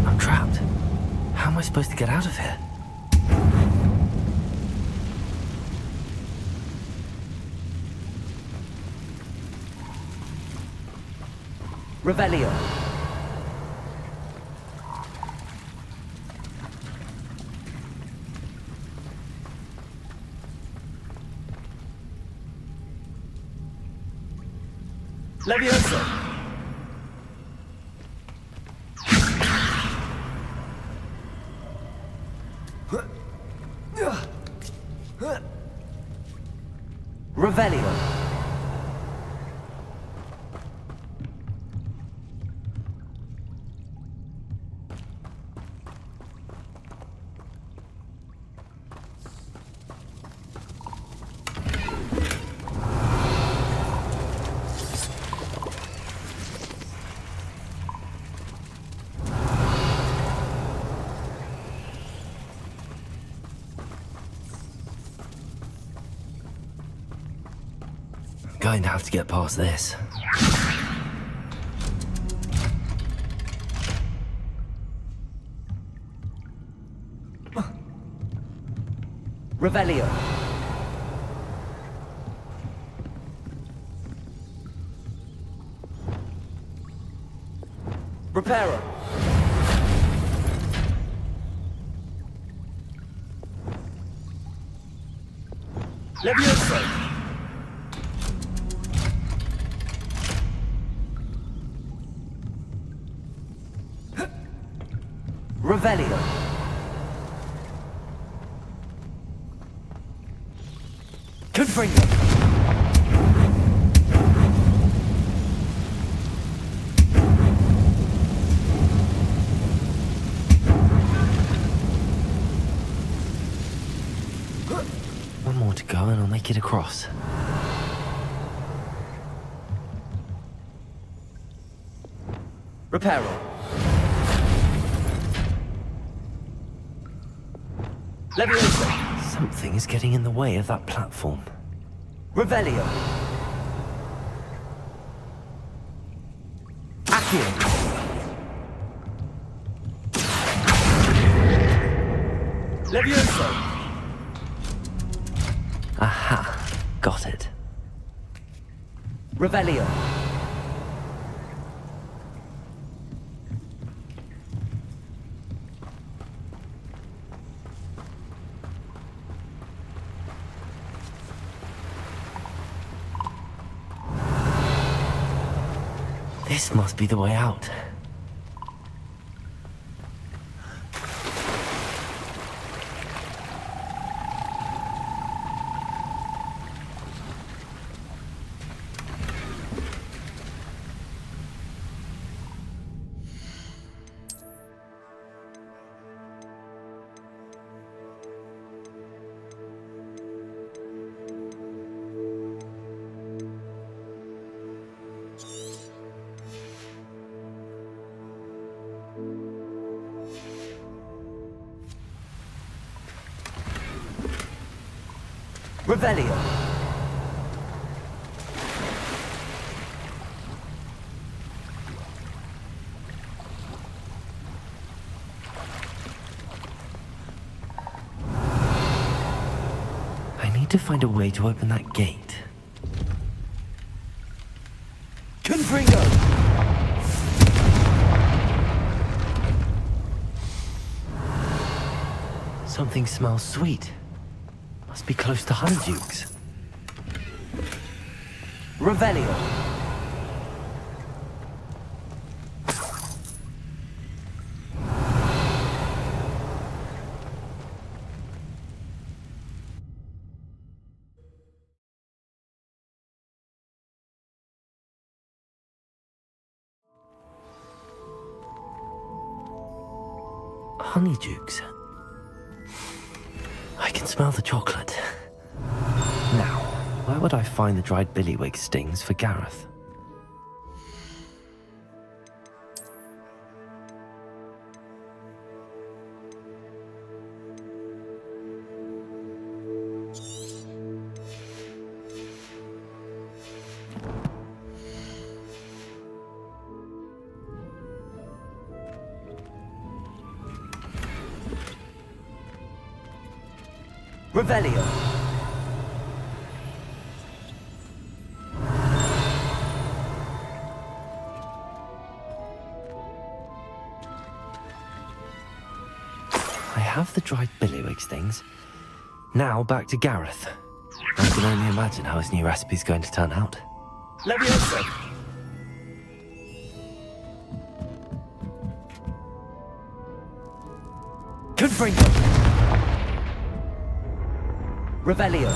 I'm trapped. How am I supposed to get out of here? Revelio. Levioso. Revelio. Going to have to get past this. Revelio. Reparo. Levioso. Revelio. Confringo. One more to go and I'll make it across. Reparo. Levioso! Something is getting in the way of that platform. Revelio! Accio! Levioso! Aha, got it. Revelio! This must be the way out. Revelio! I need to find a way to open that gate. Confringo! Something smells sweet. Must be close to Honeydukes. Revelio! Honeydukes. I can smell the chocolate. Now, where would I find the dried billywig stings for Gareth? Revelio! I have the dried billywig stings. Now back to Gareth. I can only imagine how his new recipe's going to turn out. Levioso! Confringo! Revelio!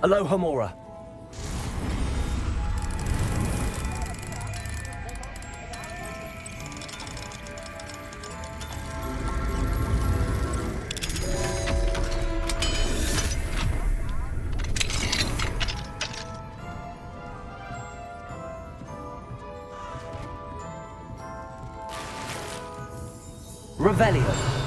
Aloha Mora. Revelio.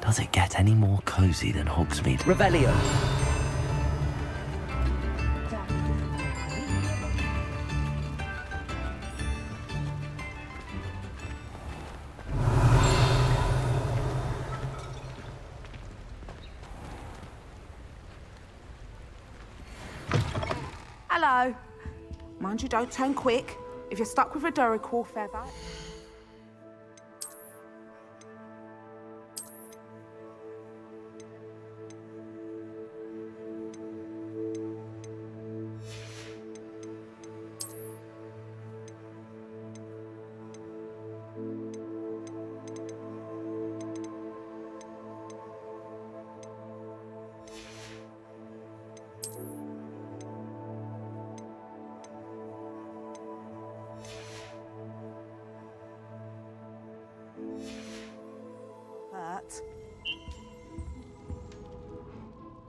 Does it get any more cozy than Hogsmeade? Revelio. Hello. Mind you, don't turn quick. If you're stuck with a Duracell feather...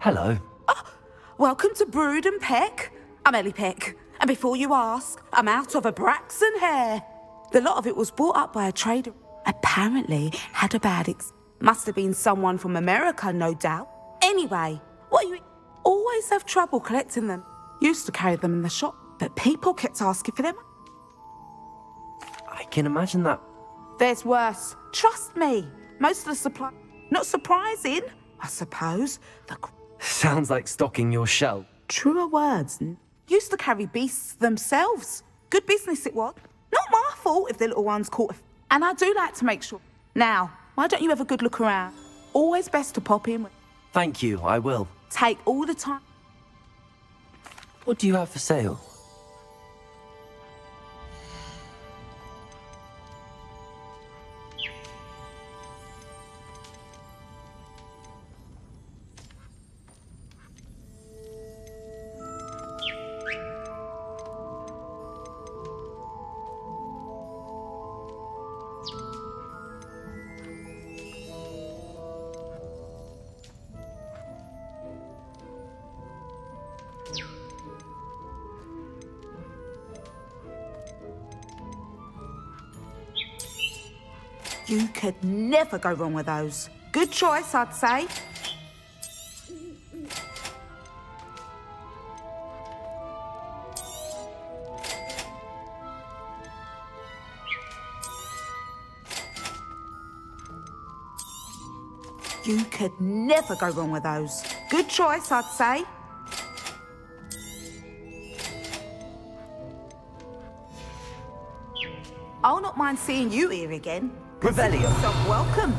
Hello. Welcome to Brood and Peck. I'm Ellie Peck. And before you ask, I'm out of a Braxton hair. The lot of it was bought up by a trader. Apparently had a bad Must have been someone from America, no doubt. Anyway, what you always have trouble collecting them. Used to carry them in the shop, but people kept asking for them. I can imagine that. There's worse. Trust me. Most of the supply... Not surprising, I suppose. Sounds like stocking your shelf. Truer words. Used to carry beasts themselves. Good business it was. Not my fault if the little ones caught And I do like to make sure. Now, why don't you have a good look around? Always best to pop in. Thank you, I will. Take all the time. What do you have for sale? You could never go wrong with those. Good choice, I'd say. You could never go wrong with those. Good choice, I'd say. I'll not mind seeing you here again. Revelio. Yourself welcome.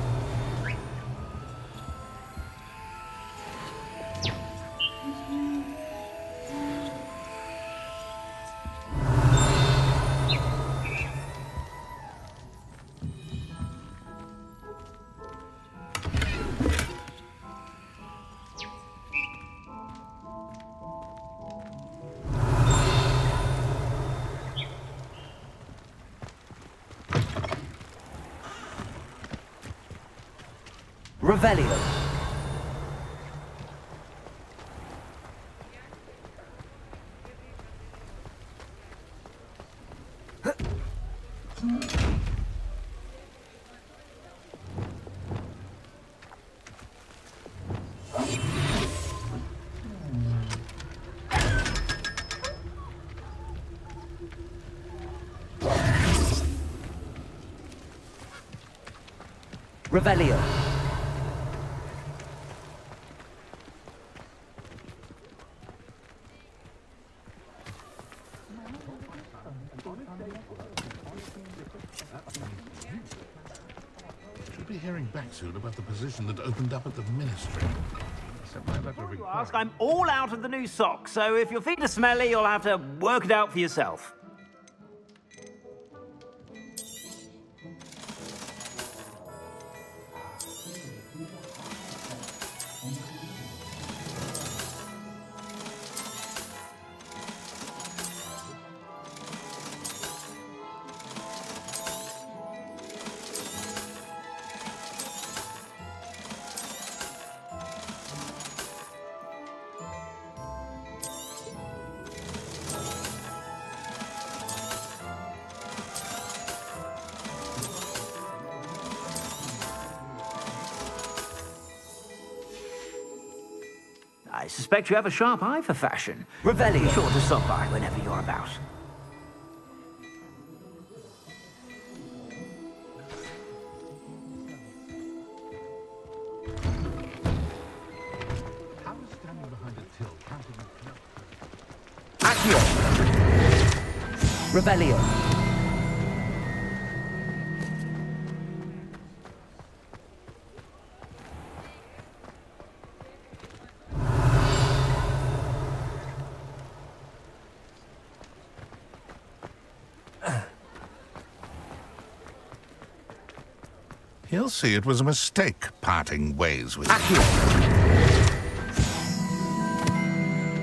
Revelio. Revelio. Should be hearing back soon about the position that opened up at the ministry. I'm all out of the new socks, so if your feet are smelly, you'll have to work it out for yourself. I suspect you have a sharp eye for fashion. Revelio. Be sure to stop by whenever you're about. How is standing behind a till counting? Accio. Revelio. He'll see it was a mistake parting ways with you.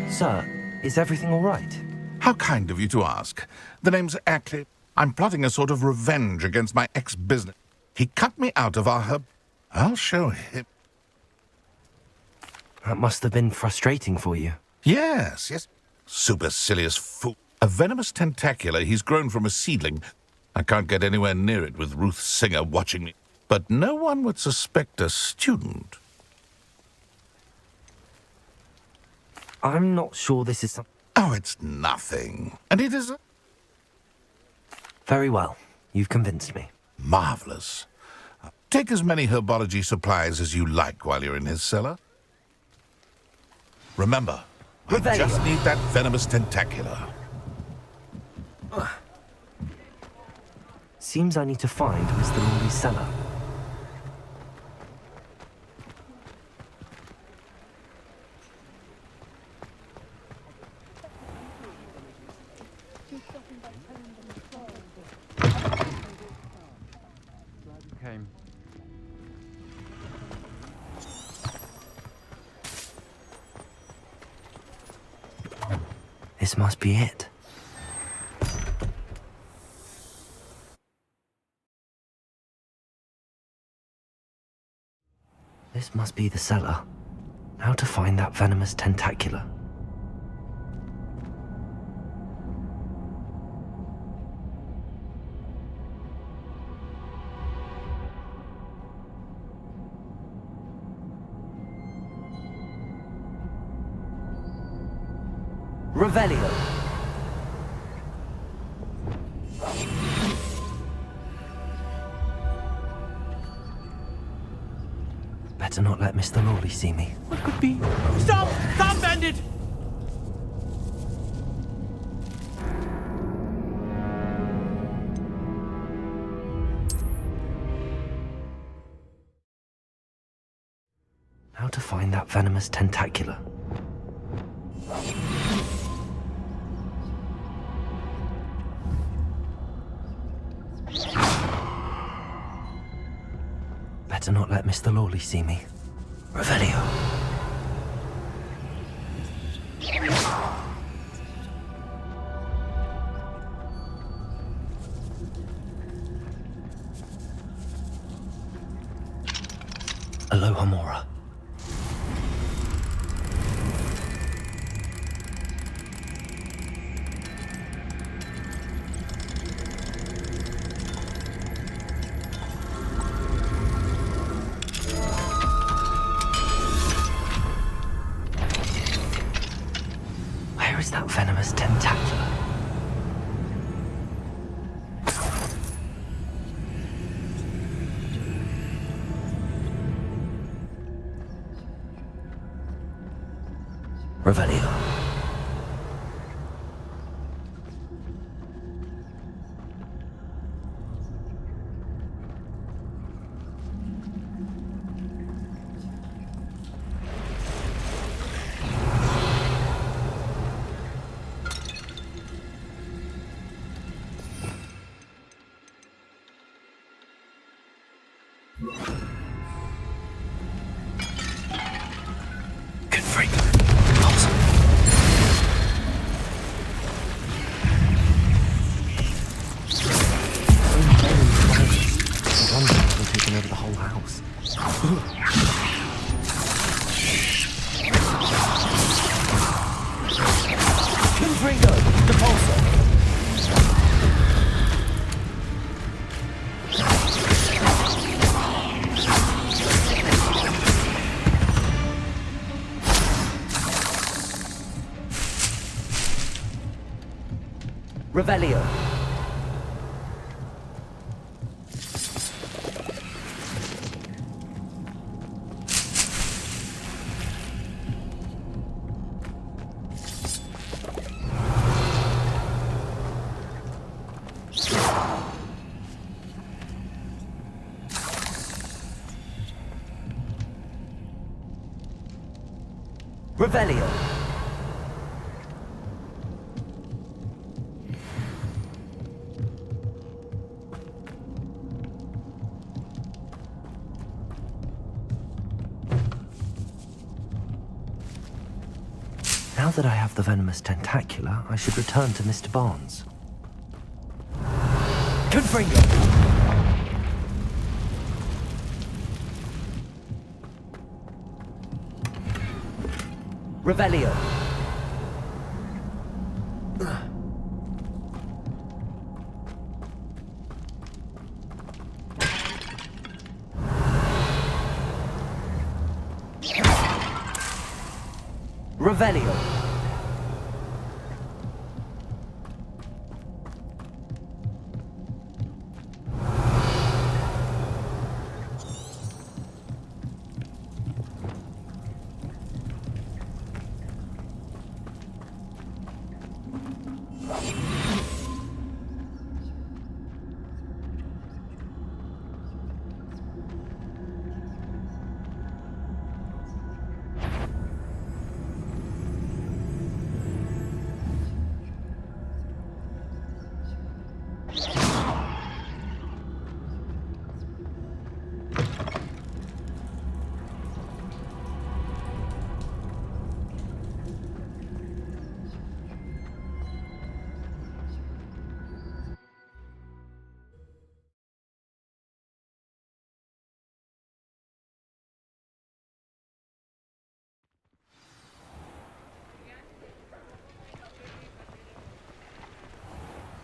Sir, is everything all right? How kind of you to ask. The name's Ackley. I'm plotting a sort of revenge against my ex-business. He cut me out of our hub. I'll show him. That must have been frustrating for you. Yes. Supercilious fool. A venomous tentacular he's grown from a seedling. I can't get anywhere near it with Ruth Singer watching me. But no one would suspect a student. I'm not sure this is something... Oh, it's nothing. And it is... Very well. You've convinced me. Marvelous. Take as many herbology supplies as you like while you're in his cellar. Remember, I just need that venomous tentacular. Seems I need to find Mr. Lawley's cellar. Came. This must be it. This must be the cellar. How to find that venomous tentacular? Revelio. Better not let Mr. Lawley see me. What could be? Stop! Stop, bandit! How to find that venomous tentacular? Better not let Mr. Lawley see me. Revelio. Aloha Mora. Where is that venomous tentacular? Revelio. Good freak. Awesome. I wonder if they're taking over the whole house. Confringo. Depulso. Revelio. Revelio. Now that I have the venomous tentacula, I should return to Mr. Barnes. Confringo. Revelio. Revelio.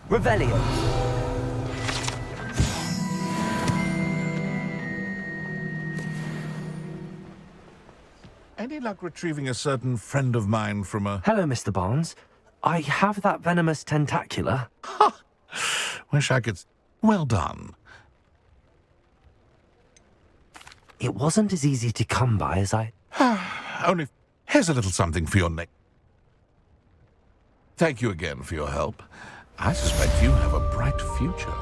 Revelio. Any luck retrieving a certain friend of mine from a... Hello, Mr. Barnes. I have that venomous tentacula. Wish I could... Well done. It wasn't as easy to come by as I... Only... Here's a little something for your neck. Thank you again for your help. I suspect you have a bright future.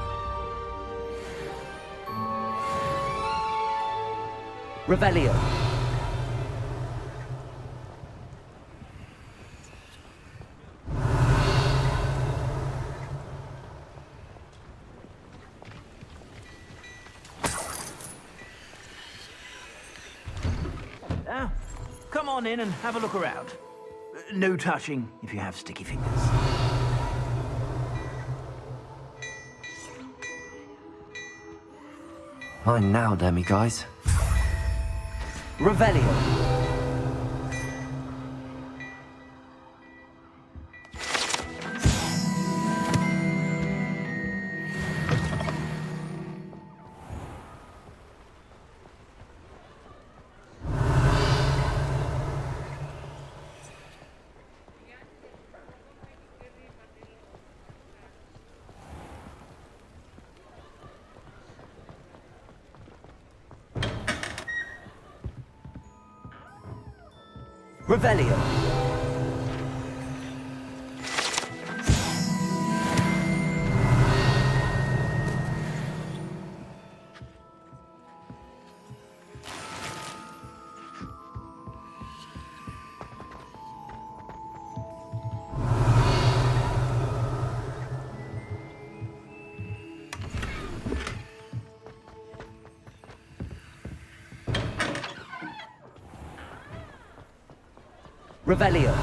Revelio. Now, come on in and have a look around. No touching if you have sticky fingers. Mine now, Demi, guys. Revelio. Revelio. Revelio.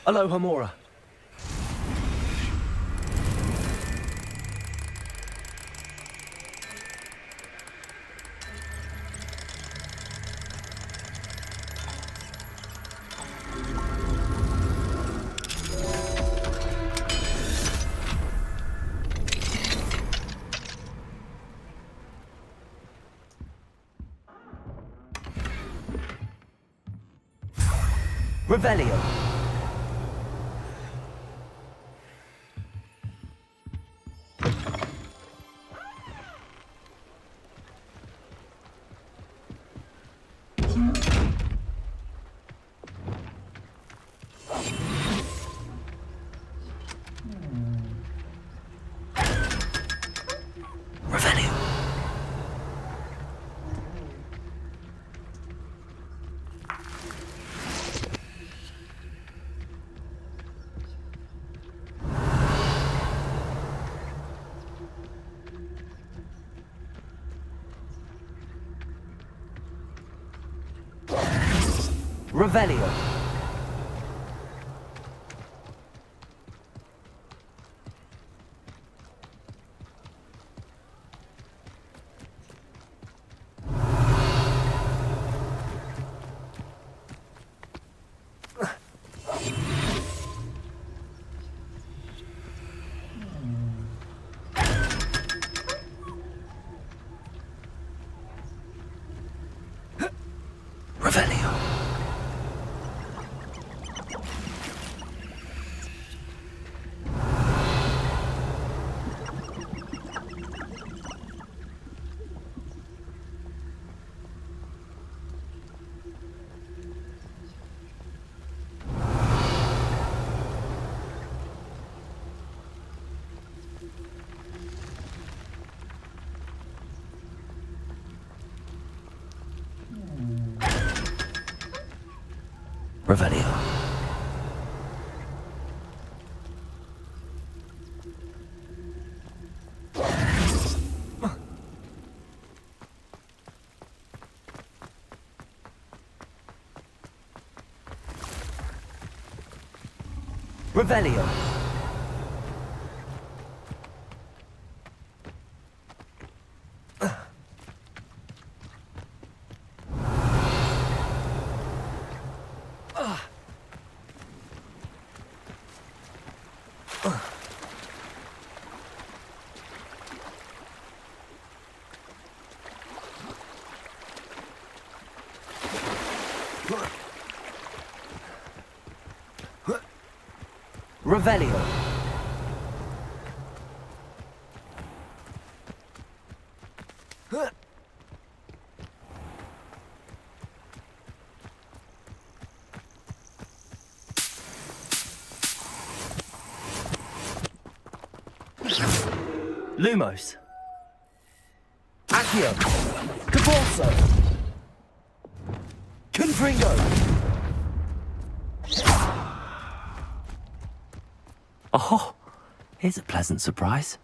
Aloha, Mora. Revelio. Revelio. Revelio. Revelio. Revelio. Revelio. Lumos. Accio. Caborso. Confringo. Oh, here's a pleasant surprise.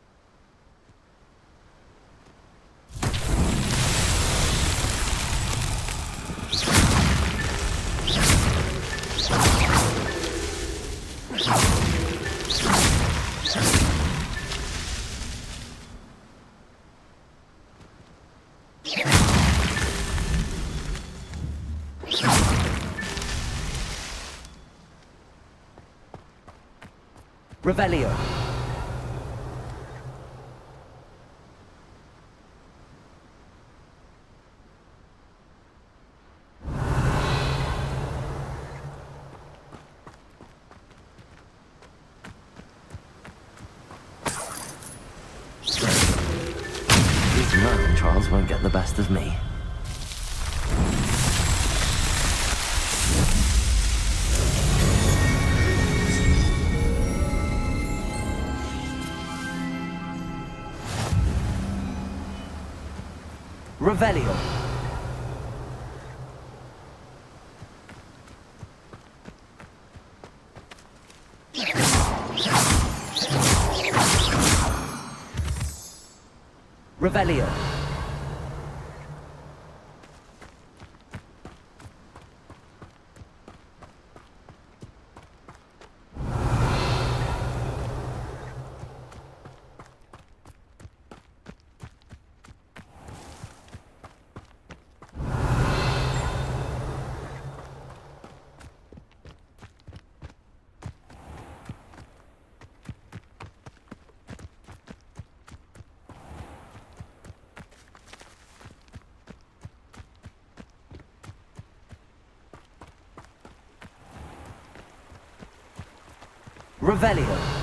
Revelio. These American trials won't get the best of me. Revelio. Revelio. Revelio.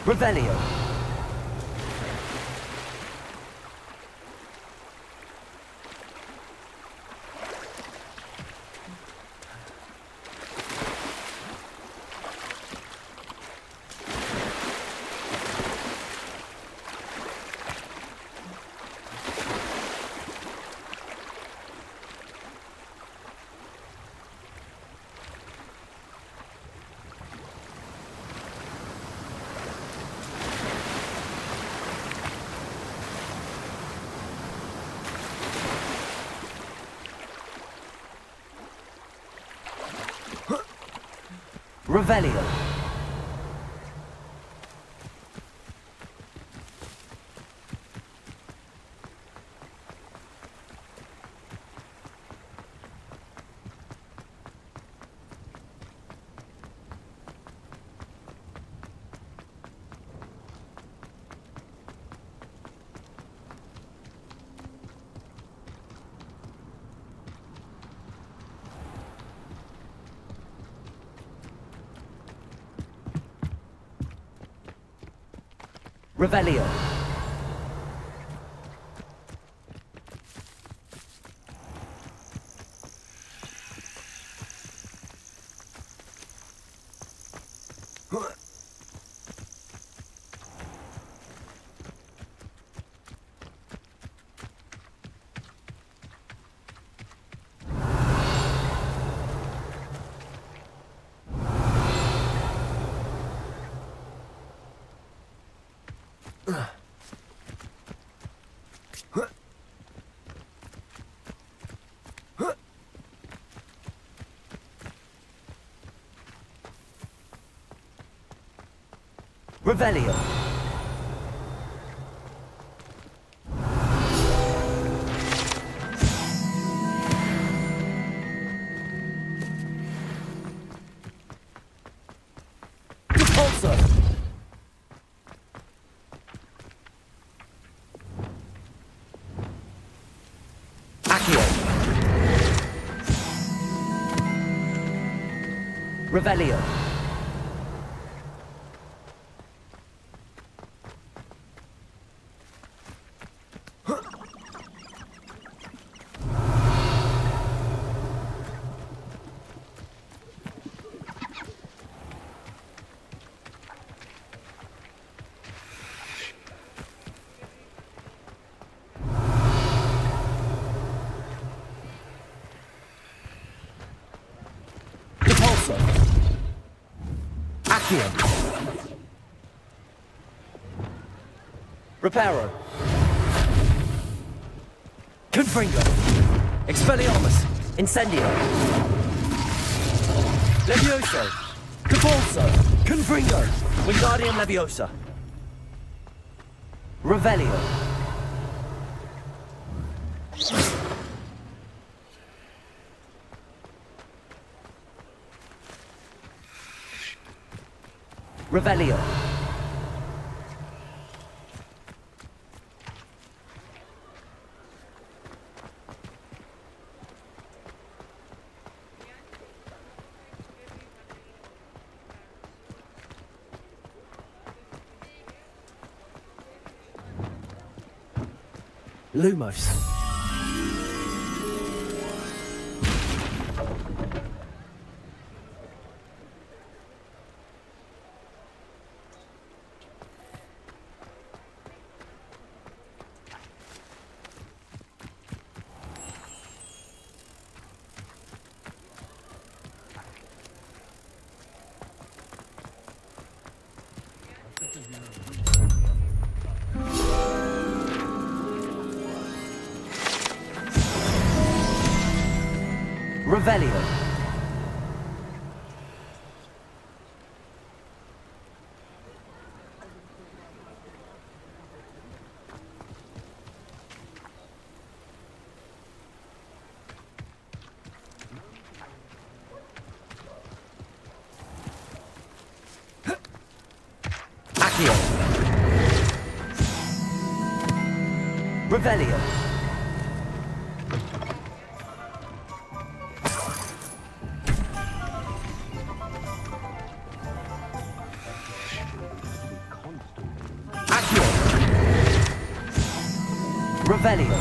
Revelio. Revelio. Revelio. Revelio. Repulsor. Accio. Revelio. Accio. Reparo. Confringo. Expelliarmus. Incendio. Levioso. Capulso. Confringo. Wingardium Leviosa. Revelio. Revelio. Lumos. Revelio. Accio. Revelio. Revelio.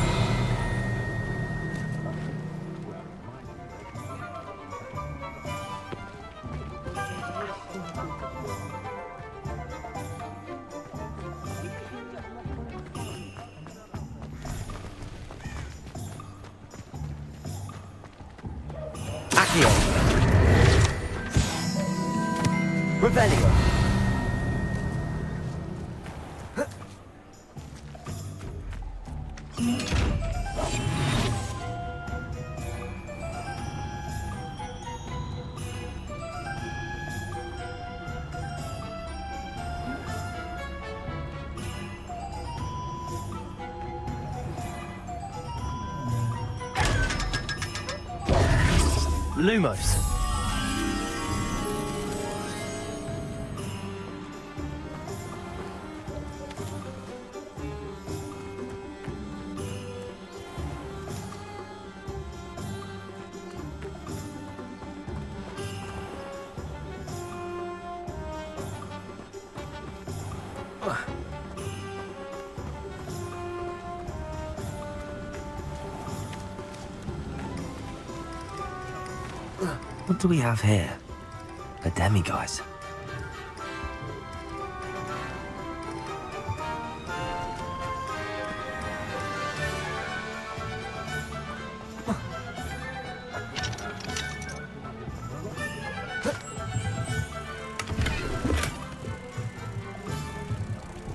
Accio. Revelio. Lumos. What do we have here? A demiguise.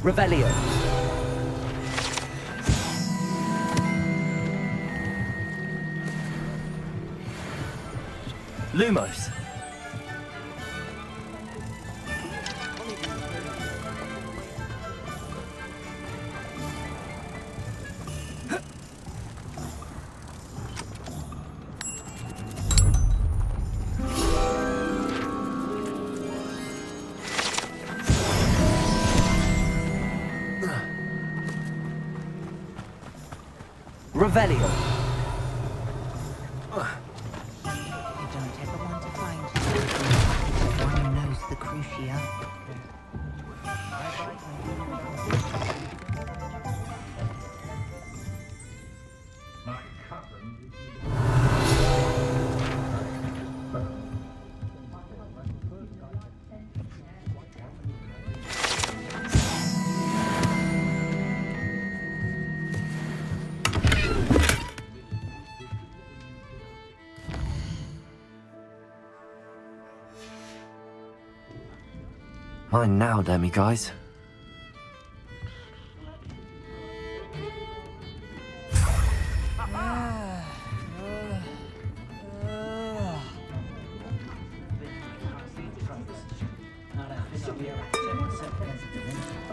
Revelio. Lumos. Revelio. You don't ever want to find one who knows the Crucia. Mine now, demiguise.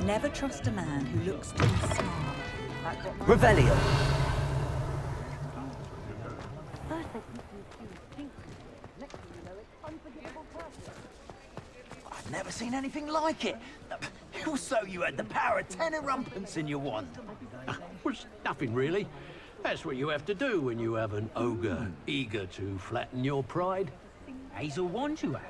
Never trust a man who looks too smart. Revelio. I've never seen anything like it. Also, you had the power of 10 erumpents in your wand. Well, nothing really. That's what you have to do when you have an ogre eager to flatten your pride. Hazel wand you have.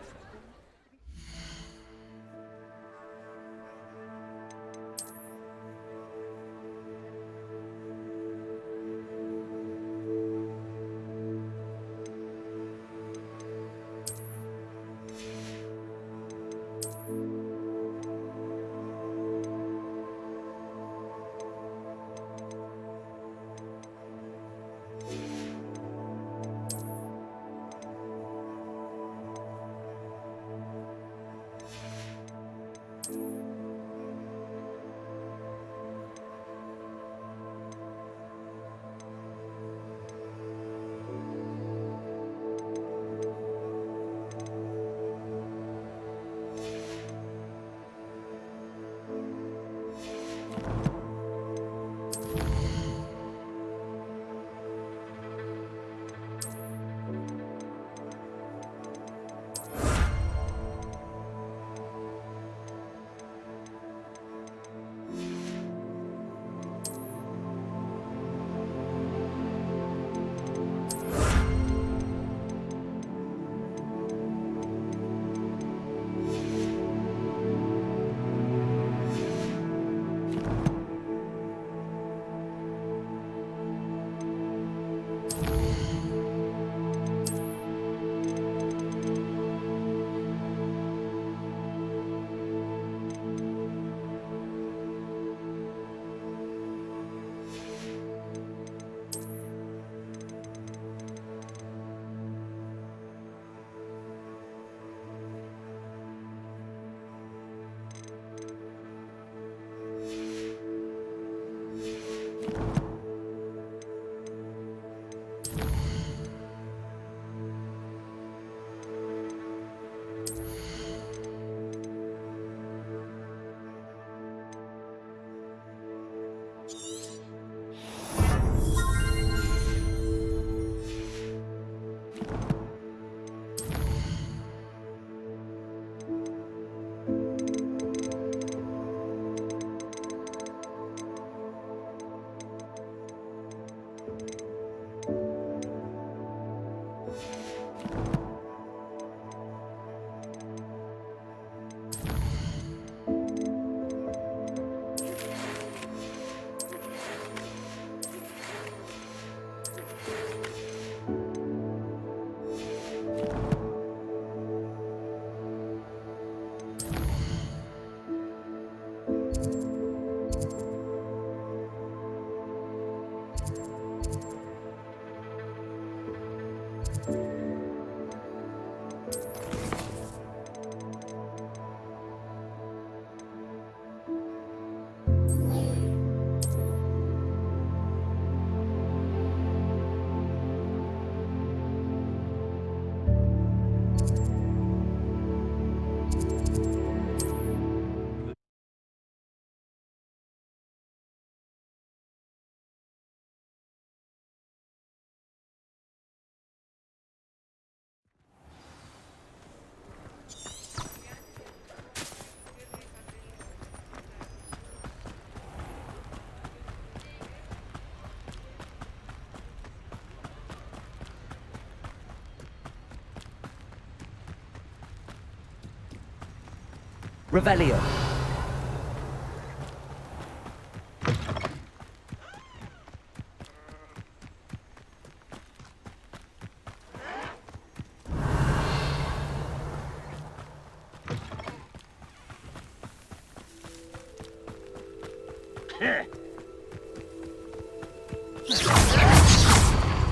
Revelio.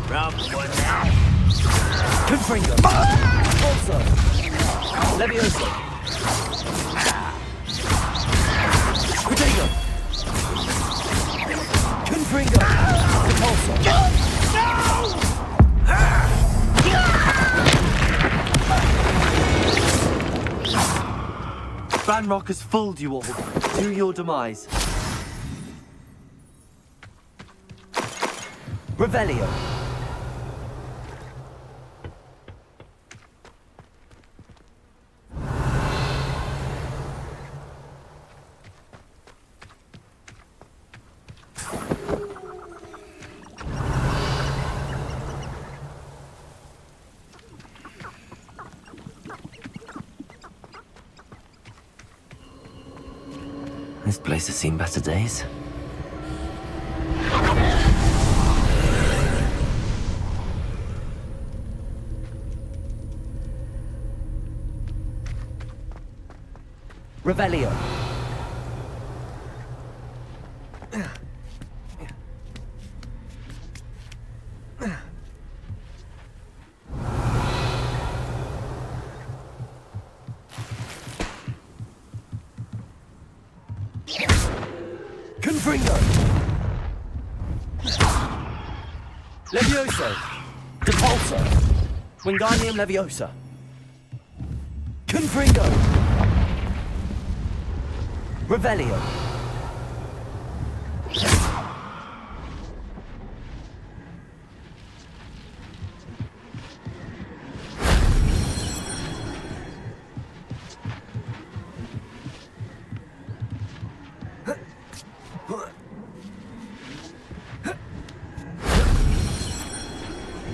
Rob one now. Confringo. Also. Levioso. Protego. Confringo. Repulsor. Ranrock has fooled you all. To your demise. Revelio. This place has seen better days. Revelio. Confringo. Levioso. Depulso. Wingardium Leviosa. Confringo. Revelio.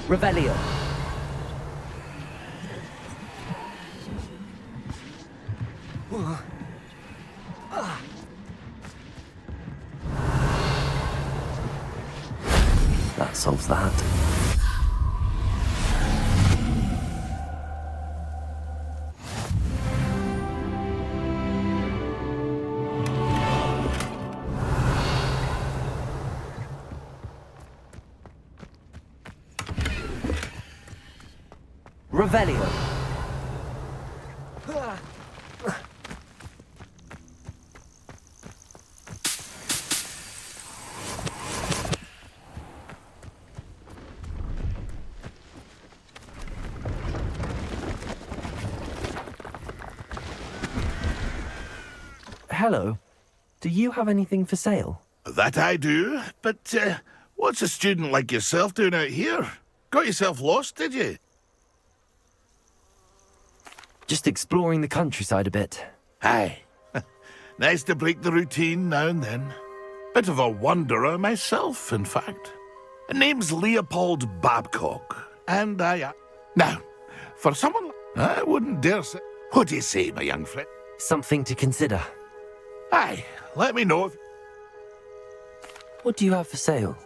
Revelio. That solves that. Revelio. Hello. Do you have anything for sale? That I do, but what's a student like yourself doing out here? Got yourself lost, did you? Just exploring the countryside a bit. Aye. Nice to break the routine now and then. Bit of a wanderer myself, in fact. Name's Leopold Babcock, and I... Now, for someone... I wouldn't dare say... What do you say, my young friend? Something to consider. Aye, let me know if... What do you have for sale?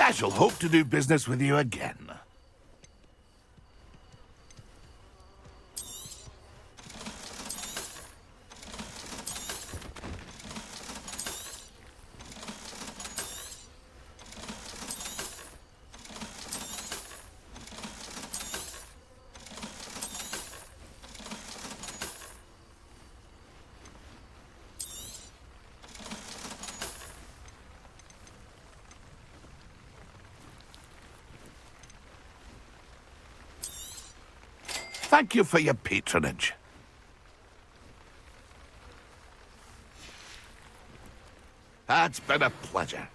I shall hope to do business with you again. Thank you for your patronage. It's been a pleasure.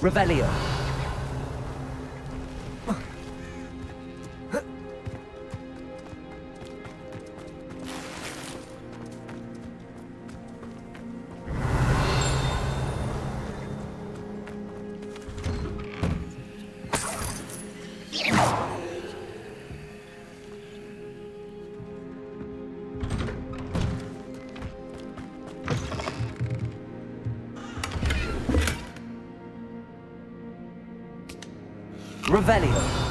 Revelio. Revelio.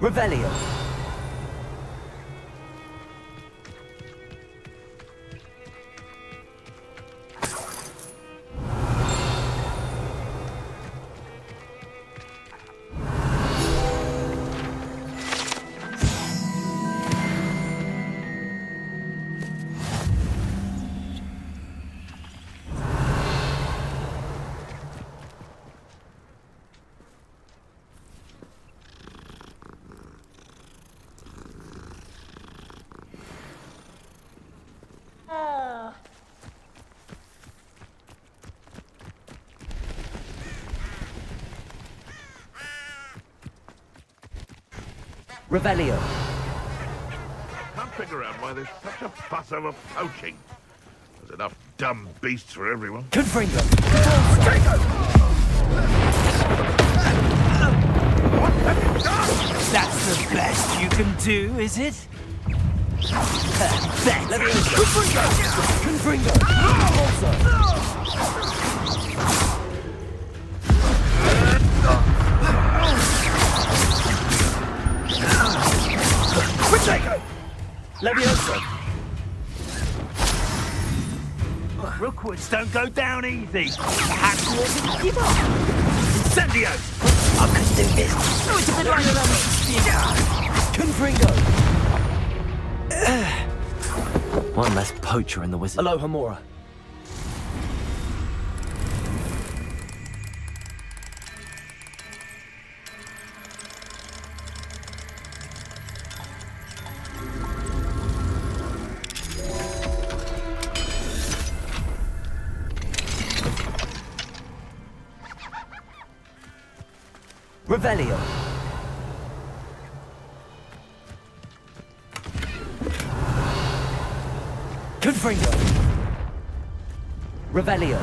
Revelio. Revelio. I can't figure out why there's such a fuss over poaching. There's enough dumb beasts for everyone. Confringo. That's the best you can do, is it? Confringo. Leviosa! Rookwoods don't go down easy. Perhaps you ought to give up. Incendio! I can do this. No, it's a bit like Confringo. One less poacher in the wizard. Aloha Mora. Revelio. Confringo. Revelio.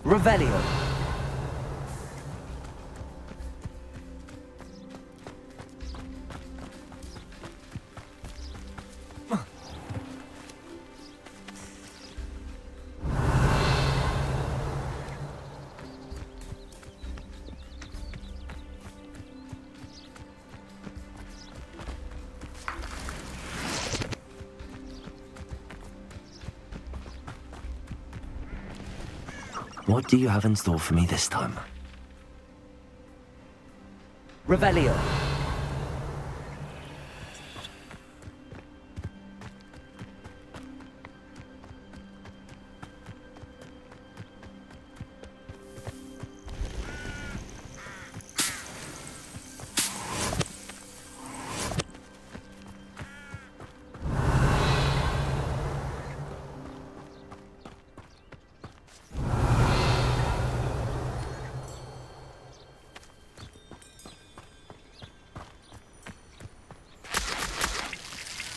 Revelio. What do you have in store for me this time? Revelio.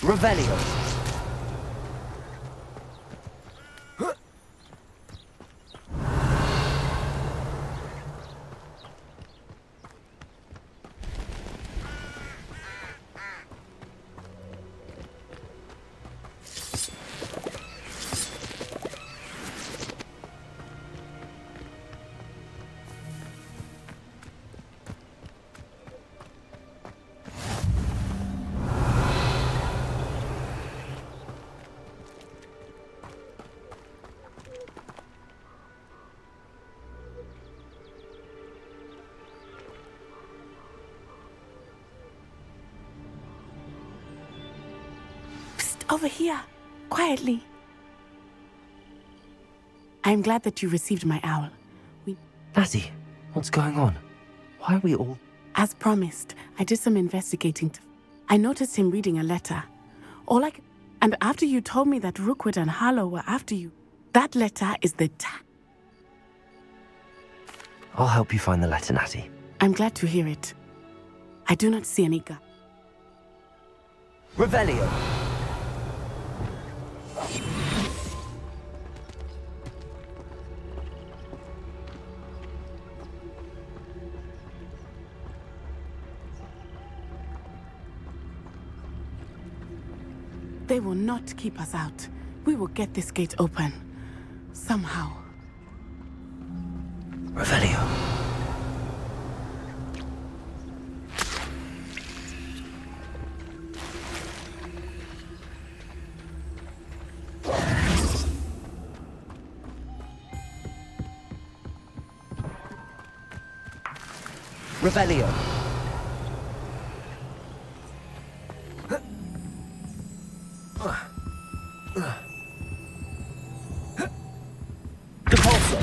Revelio. Over here, quietly. I'm glad that you received my owl. Natty, what's going on? Why are we all... As promised, I did some investigating. I noticed him reading a letter. And after you told me that Rookwood and Harlow were after you, that letter is the I'll help you find the letter, Natty. I'm glad to hear it. I do not see any gun. Revelio. They will not keep us out. We will get this gate open. Somehow. Revelio. Revelio. Depulso.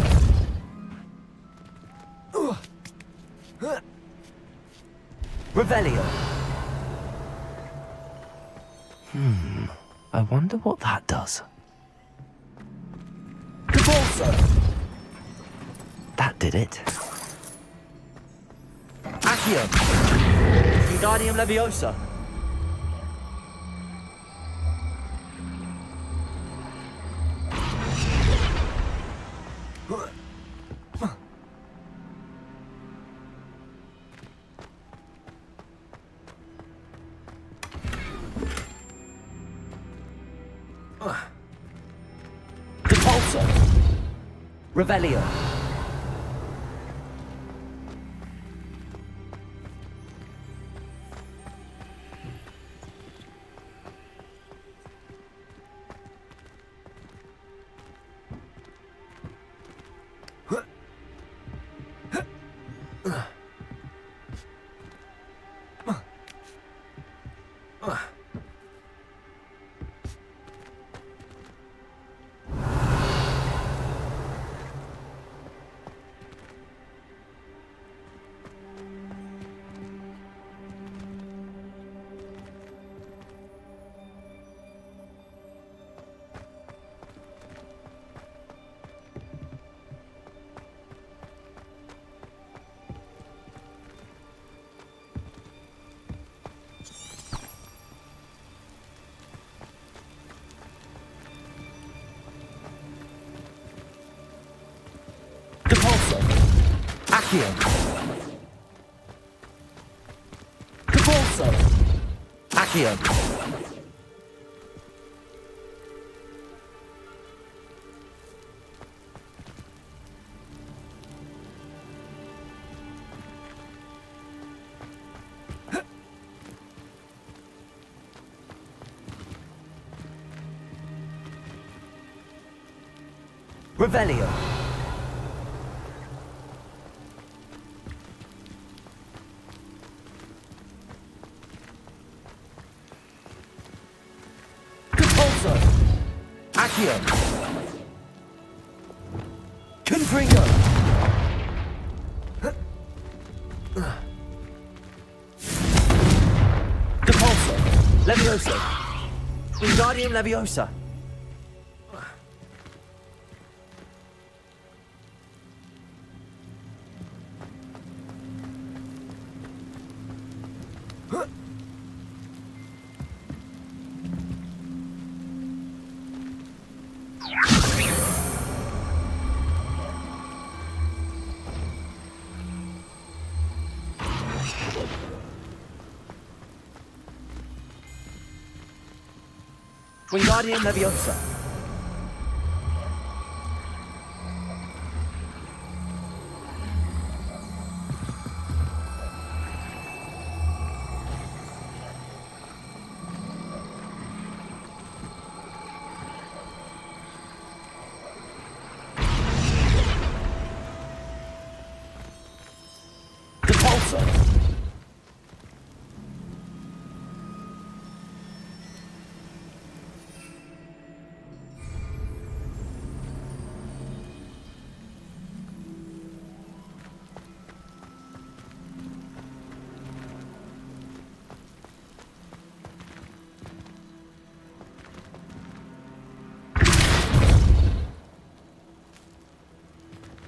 Revelio. I wonder what that does. Depulso. That did it. Accio. Wingardium Leviosa. Depulso. Revelio. Depulso. Accio. Depulso. Accio. Revelio. Depulso. Accio. Confringo. Depulso. Leviosa. Wingardium Leviosa. Wingardium Leviosa. Depulso.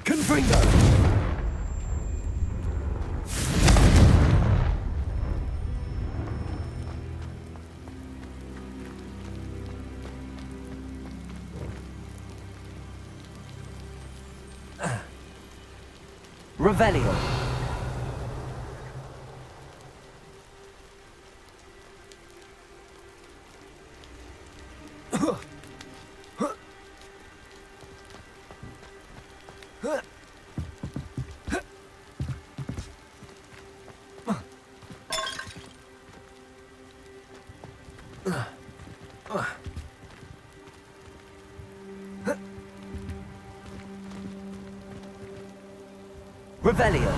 Confringo. Revelio. Revelio.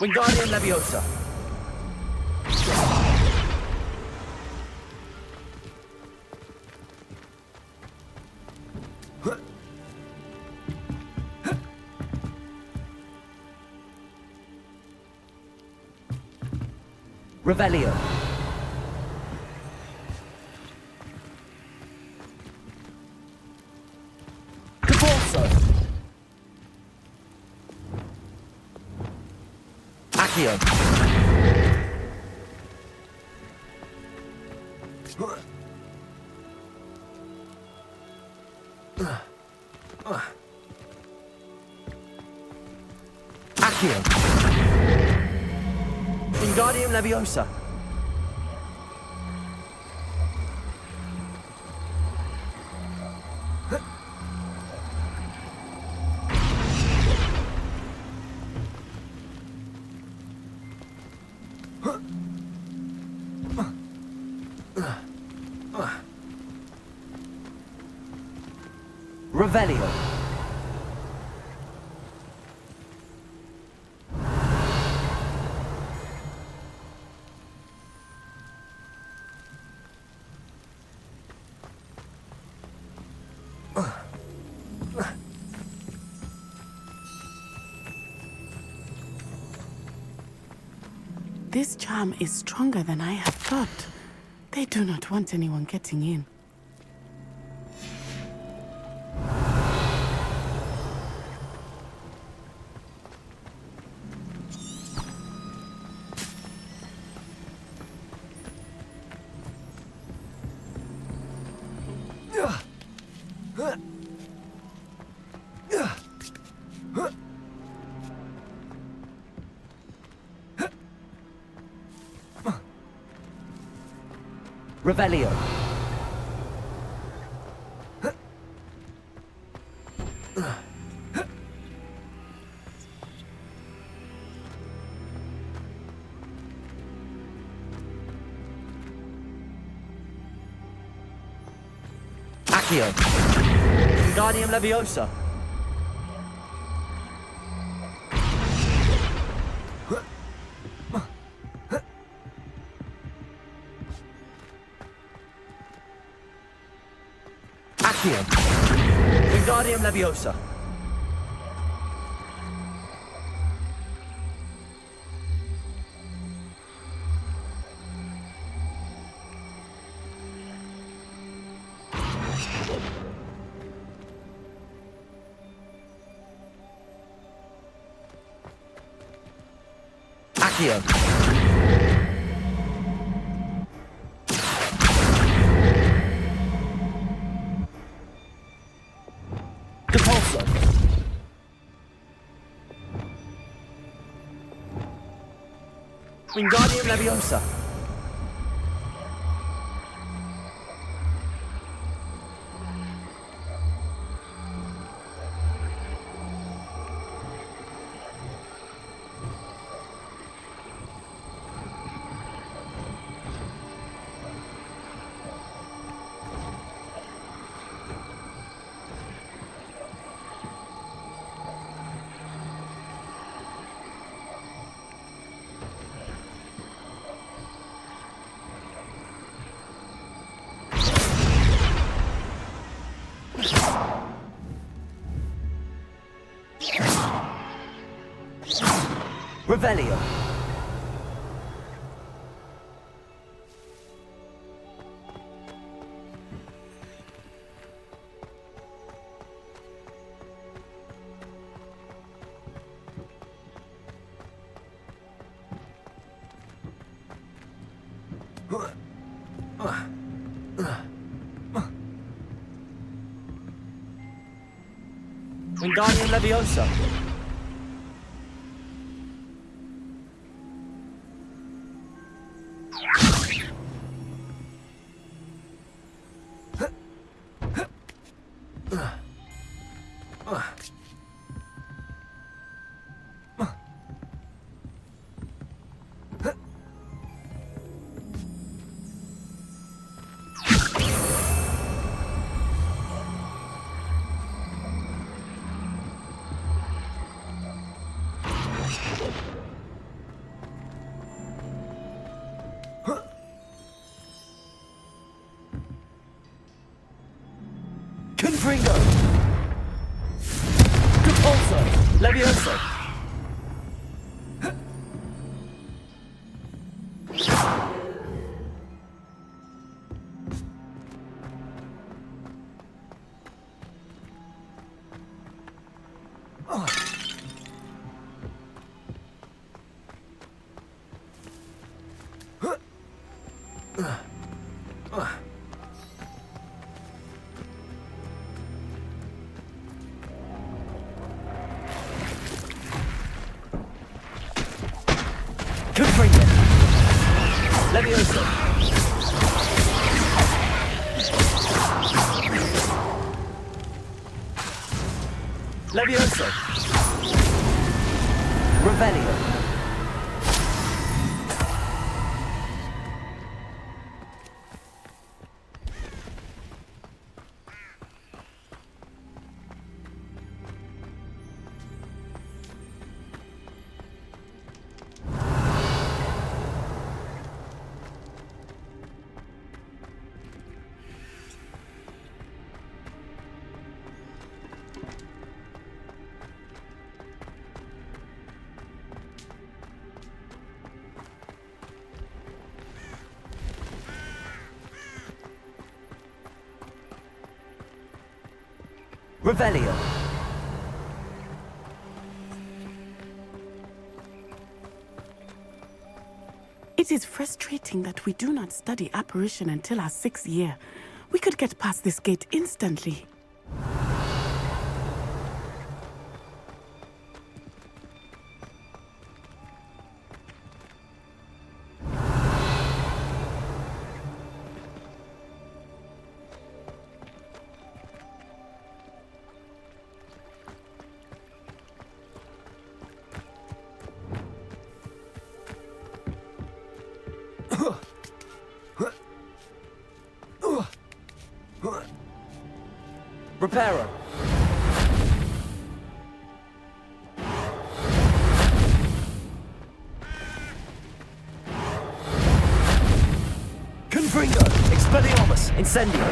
Wingardium Leviosa. Revelio. Caporso. Accio. Accio. Wingardium Leviosa. Revelio. This charm is stronger than I had thought. They do not want anyone getting in. Revelio. Accio. Wingardium Leviosa. Accio. Wingardium Leviosa. Accio. Depulso. Wingardium Leviosa. Revelio. Wingardium Leviosa. Confringo. Depulso. Leviosa. Confringo. Leviosa. Leviosa. Revelio. Revelio. It is frustrating that we do not study apparition until our 6th year. We could get past this gate instantly. Reparo. Confringo. Expelliarmus. Incendio.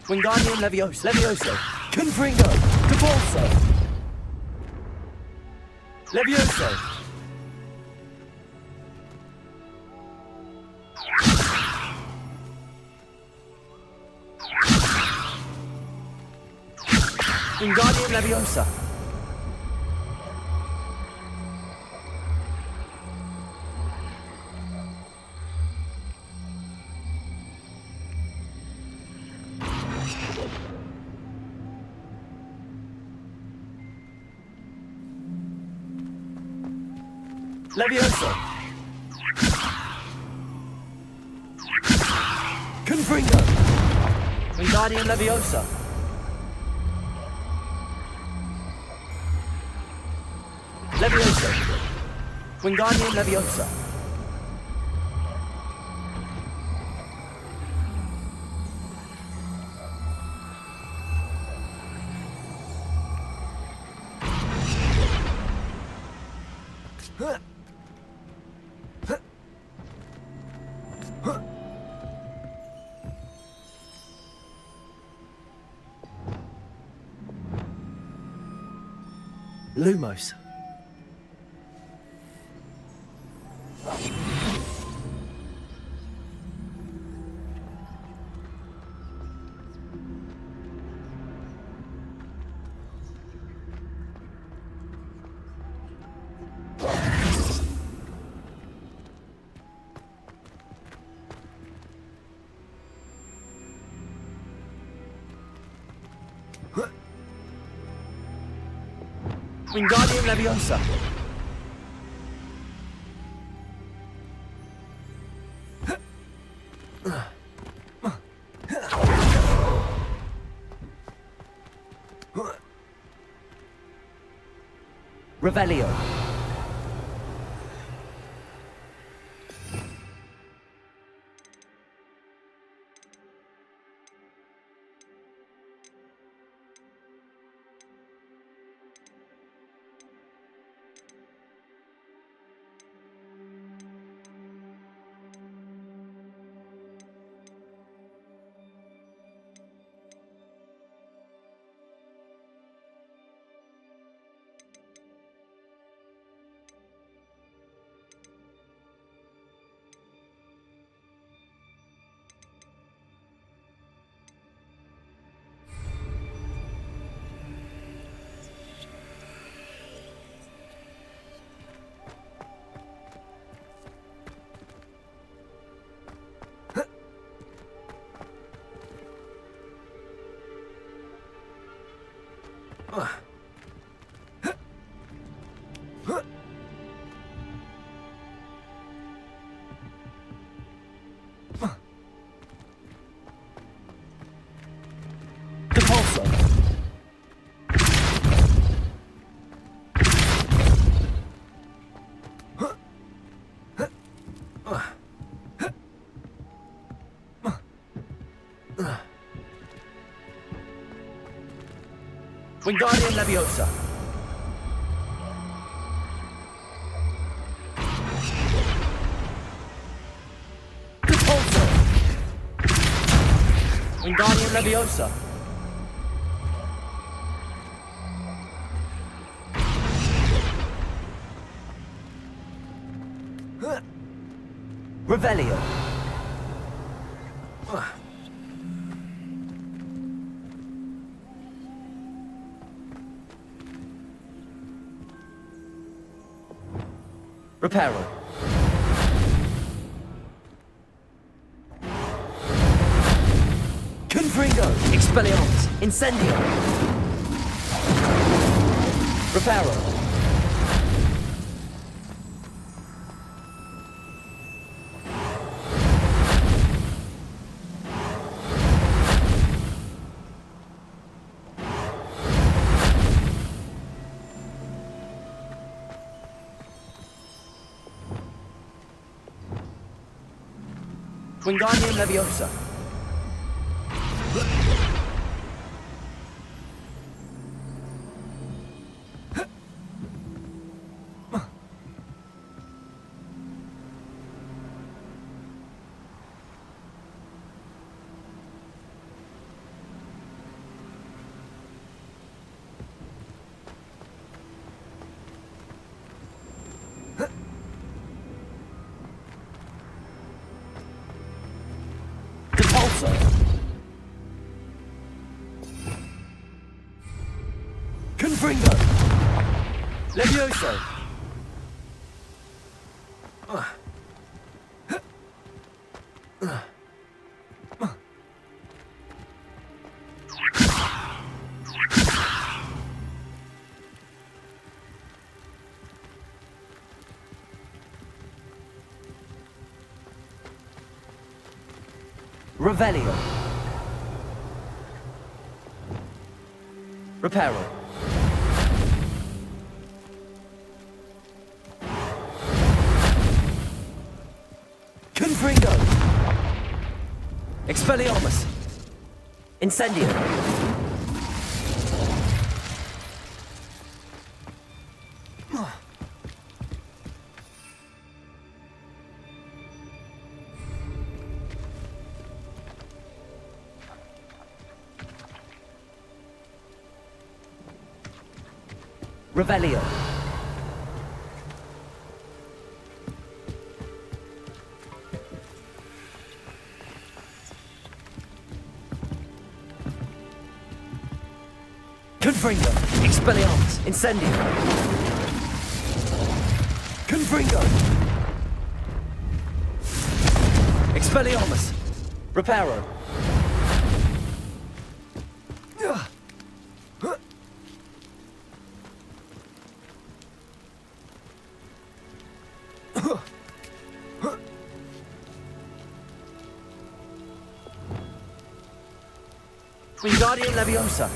Wingardium Leviosa. Leviosa. Confringo. Depulso. Leviosa. Wingardium Leviosa. Leviosa. Confringo. Wingardium Leviosa. Leviosa. Wingardium Leviosa. Lumos. Wingardium Leviosa. Revelio. Wingardium Leviosa. Repulsor. Wingardium Leviosa. Revelio. Reparo. Confringo. Expelliarmus. Incendio. Reparo. Wingardium Leviosa. Confringo. Levioso. Revelio. Reparo. Confringo. Expelliarmus. Incendio. Revelio. Confringo. Expelliarmus. Incendio. Confringo. Expelliarmus. Reparo. Wingardium Leviosa.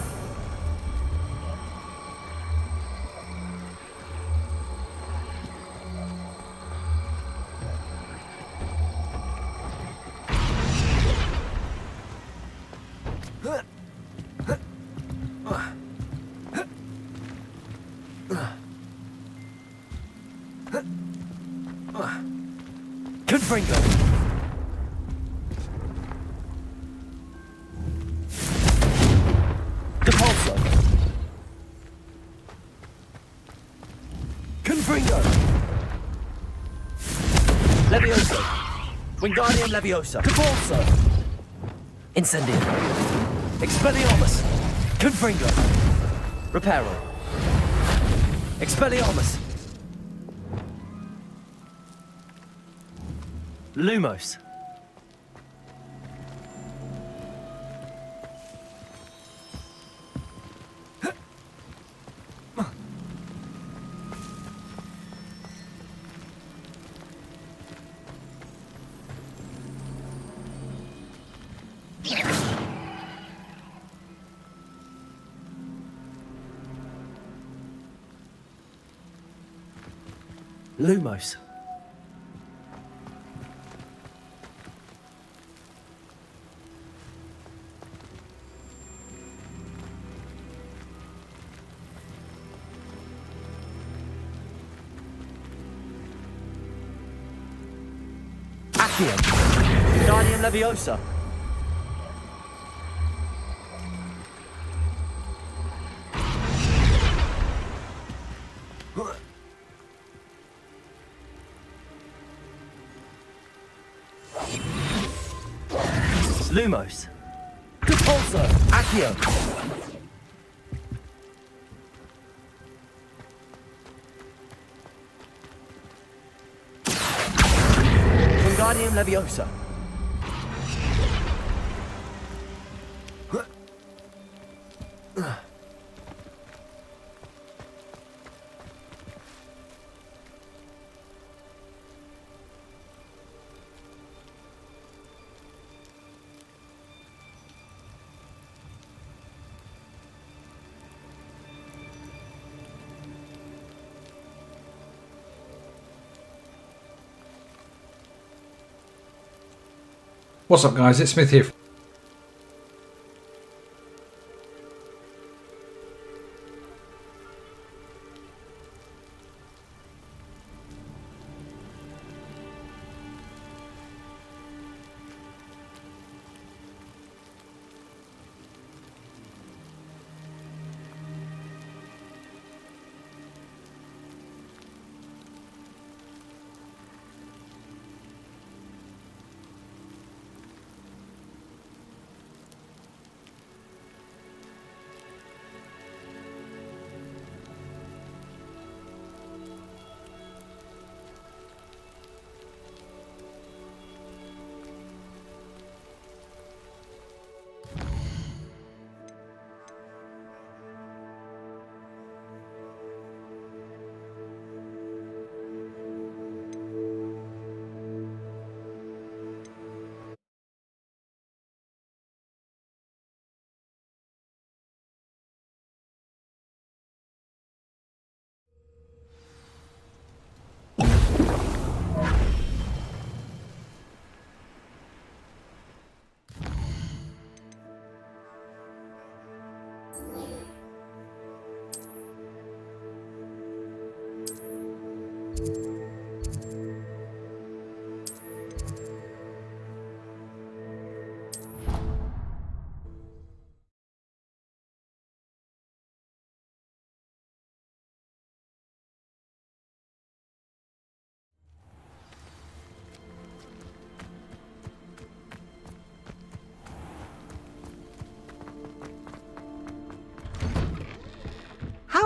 Confringo. Depulso. Confringo. Leviosa. Wingardium Leviosa. Depulso. Incendio. Expelliarmus. Confringo. Reparo. Expelliarmus. Lumos. Lumos. Accio. Wingardium Leviosa. Lumos. Depulso. Accio. Wingardium Leviosa. What's up, guys? It's Smith here.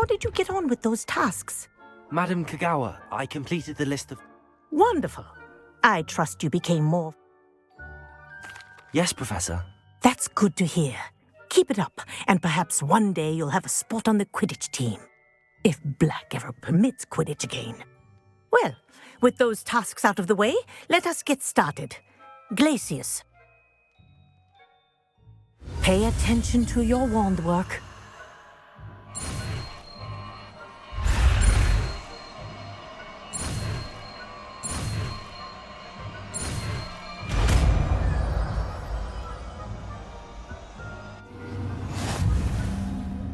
How did you get on with those tasks? Madam Kagawa, I completed the list of... Wonderful. I trust you became more... Yes, Professor. That's good to hear. Keep it up, and perhaps one day you'll have a spot on the Quidditch team. If Black ever permits Quidditch again. Well, with those tasks out of the way, let us get started. Glacius. Pay attention to your wand work.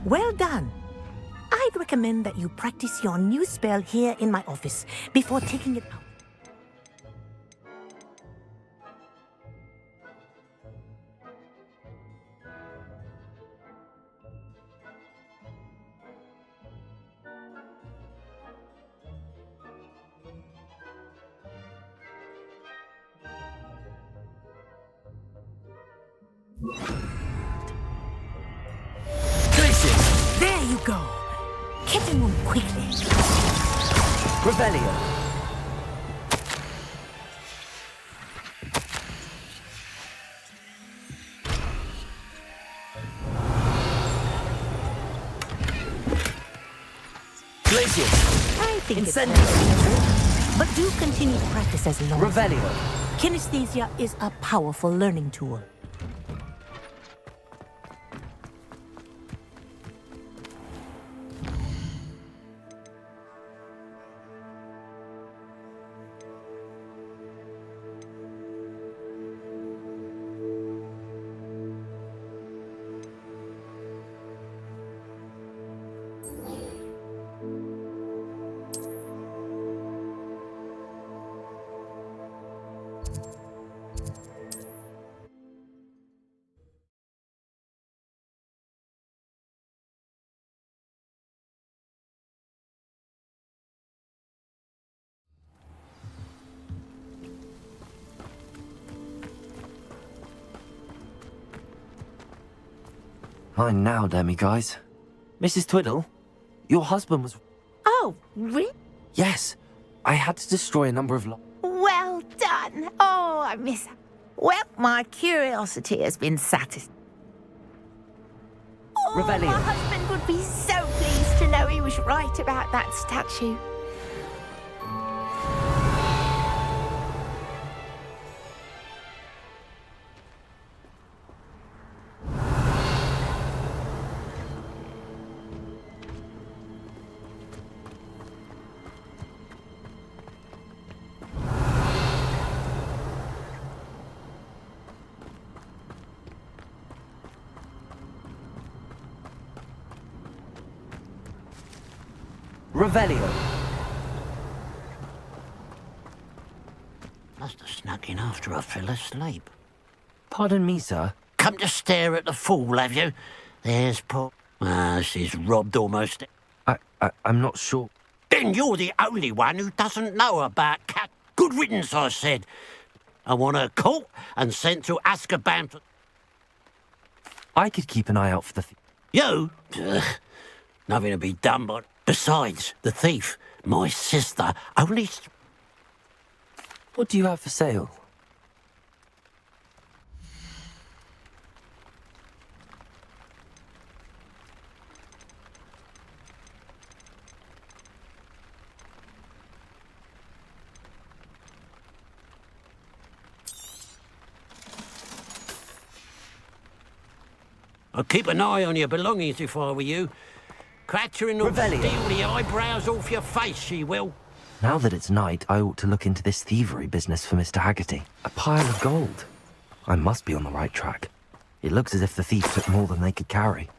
Well done. I'd recommend that you practice your new spell here in my office before taking it out. There you go. Get him on quickly. Revelio. I think it's necessary, but do continue to practice as long as Revelio. Kinesthesia is a powerful learning tool. Fine now, Demi-guys. Mrs. Twiddle, your husband was... Oh, really? Yes, I had to destroy a number of... Well done. Oh, I miss her. Well, my curiosity has been satisfied. Oh, Revelio. my husband would be so pleased to know he was right about that statue. Revelio. Must have snuck in after I fell asleep. Pardon me, sir. Come to stare at the fool, have you? There's poor... she's robbed almost... I'm not sure. Then you're the only one who doesn't know about cat... Good riddance, I said. I want her caught and sent to Azkaban for... I could keep an eye out for the... You? Ugh, nothing to be done but... Besides, the thief, my sister, only... What do you have for sale? I'd keep an eye on your belongings if I were you. Cratchering will steal the eyebrows off your face, she will. Now that it's night, I ought to look into this thievery business for Mr. Haggerty. A pile of gold. I must be on the right track. It looks as if the thief took more than they could carry.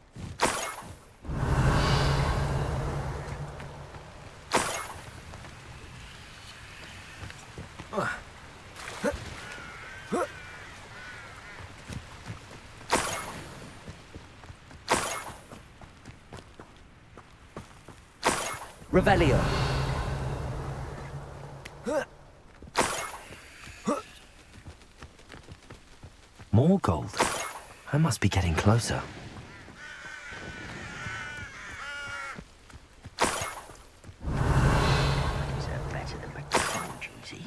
Revelio. More gold. I must be getting closer. Better than patrol duty.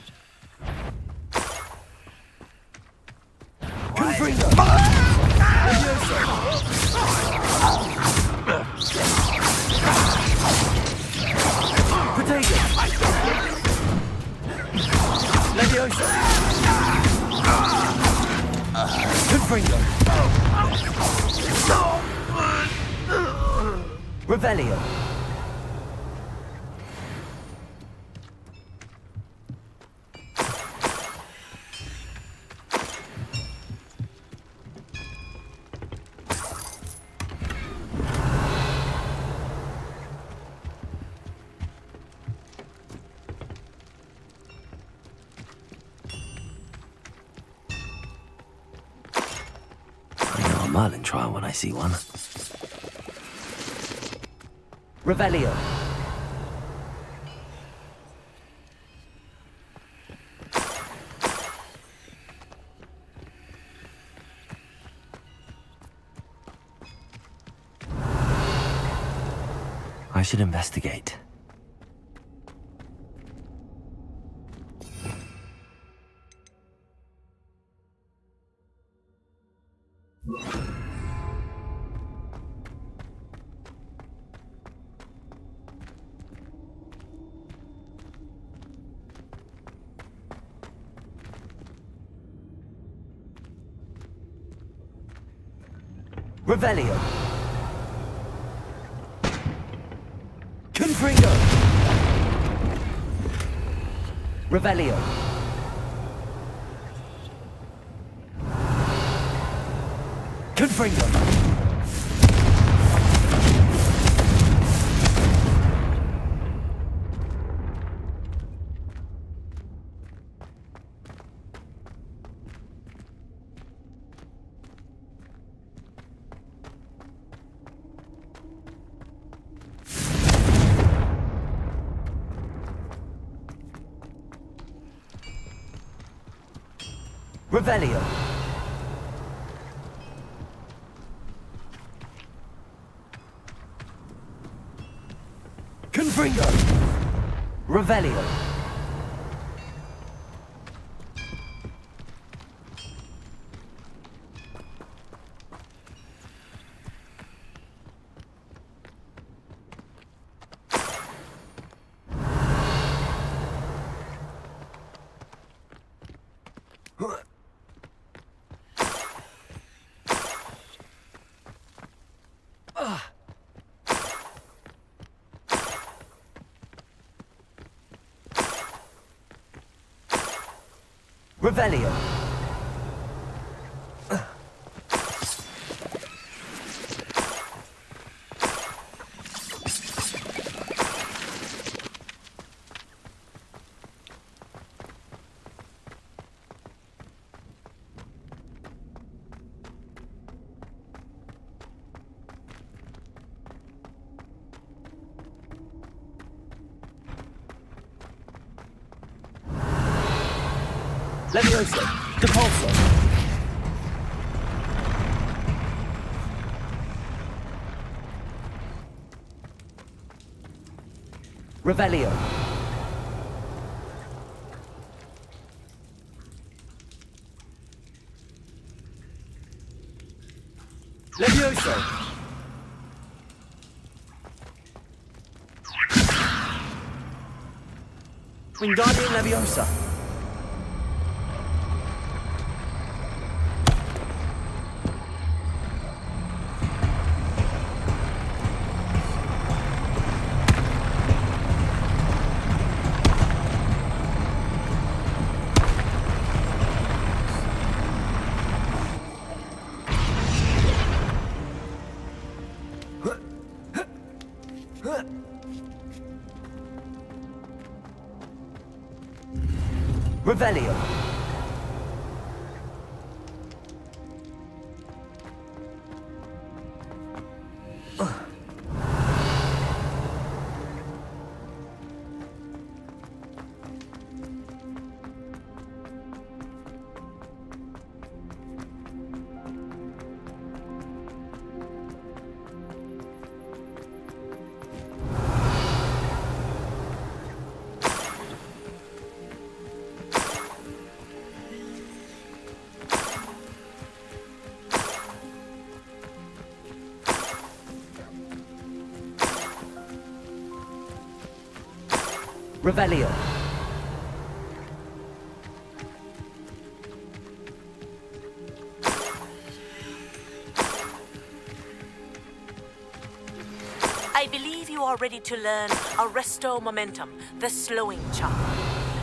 Leviosa! Confringo. Revelio. Merlin trial when I see one. Revelio. I should investigate. Revelio. Confringo. Revelio. Confringo. Revelio. Confringo. Revelio. Revelio. Levioso. Depulso. Revelio. Levioso. Wingardium Leviosa. Revelio. Revelio. I believe you are ready to learn Arresto Momentum, the slowing charm.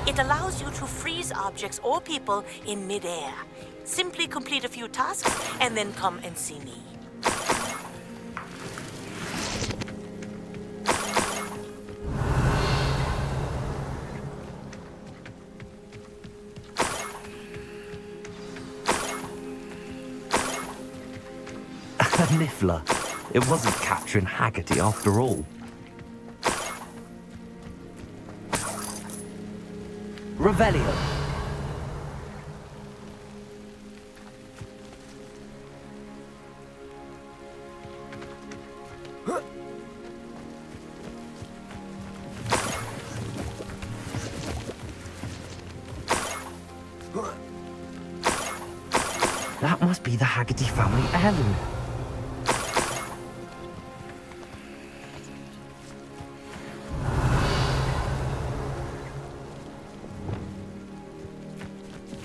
It allows you to freeze objects or people in midair. Simply complete a few tasks and then come and see me. Niffler. It wasn't capturing Haggerty after all. Revelio. That must be the Haggerty family heirloom.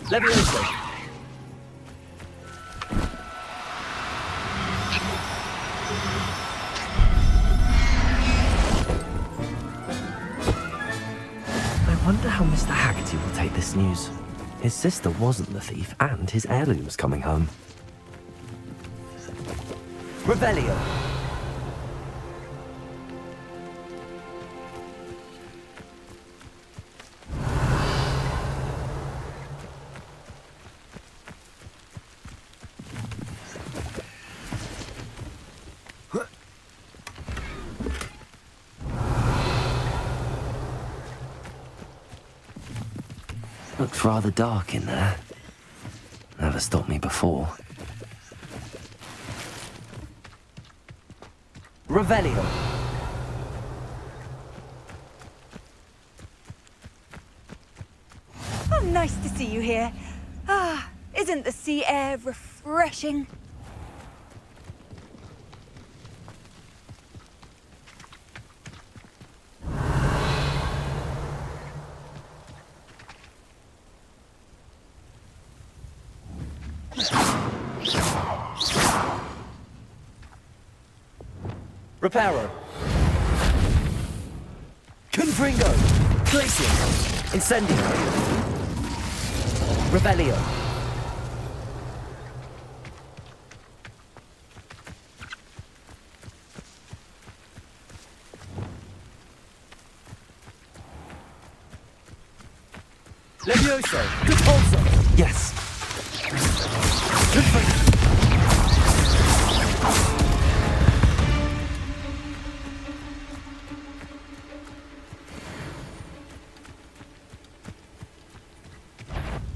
Levioso. I wonder how Mr. Haggerty will take this news. His sister wasn't the thief, and his heirloom's coming home. Revelio. Looks rather dark in there. Never stopped me before. Revelio. Oh, nice to see you here. Ah, isn't the sea air refreshing? Reparo. Confringo. Glacium. Incendio. Revelio. Levioso. Depulso. Yes. Confringo.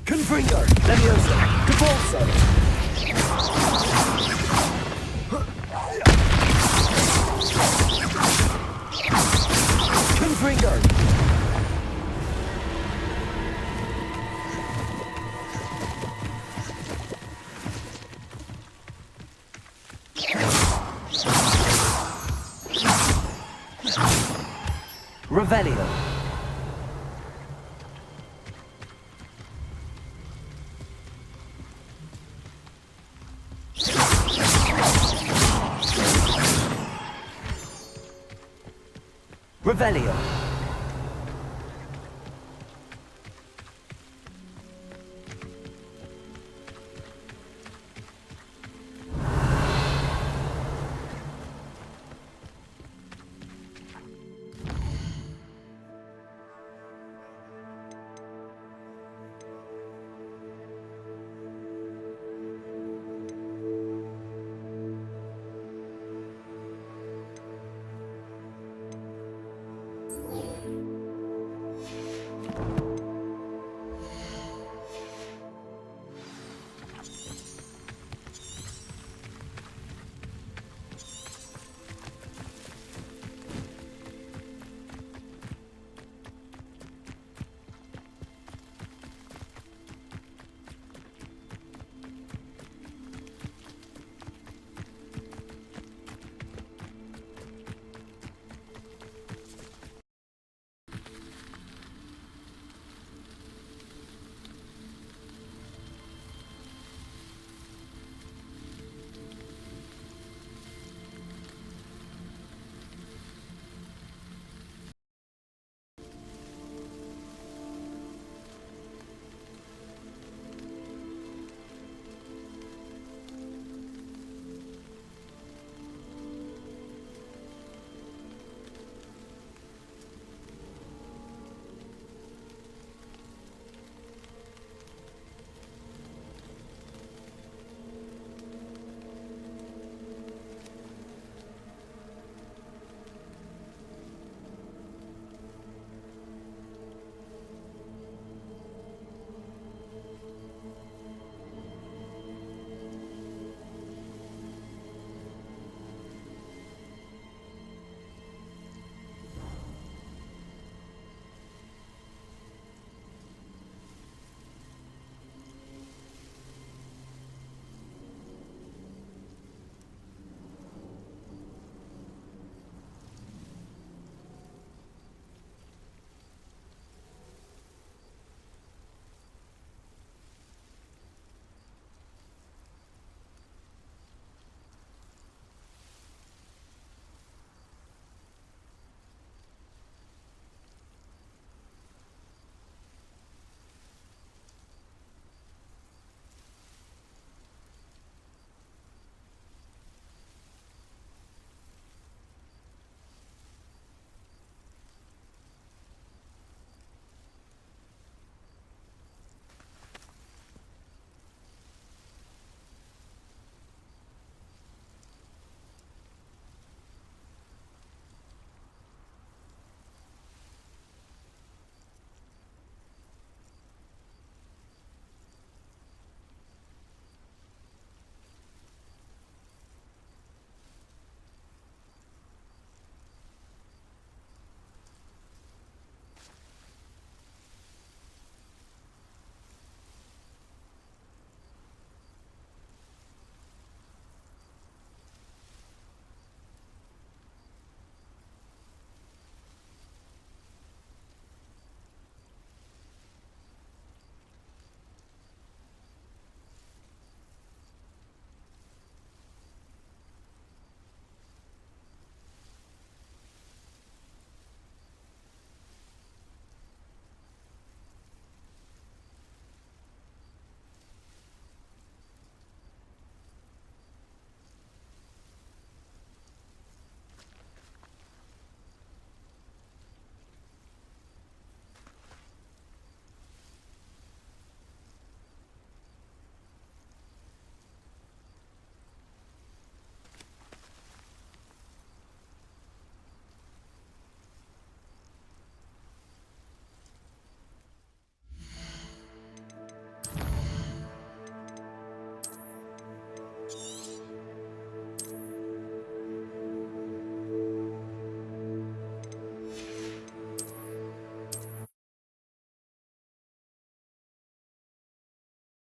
Confringo. Levioso. Depulso. Confringo. Revelio. Revelio.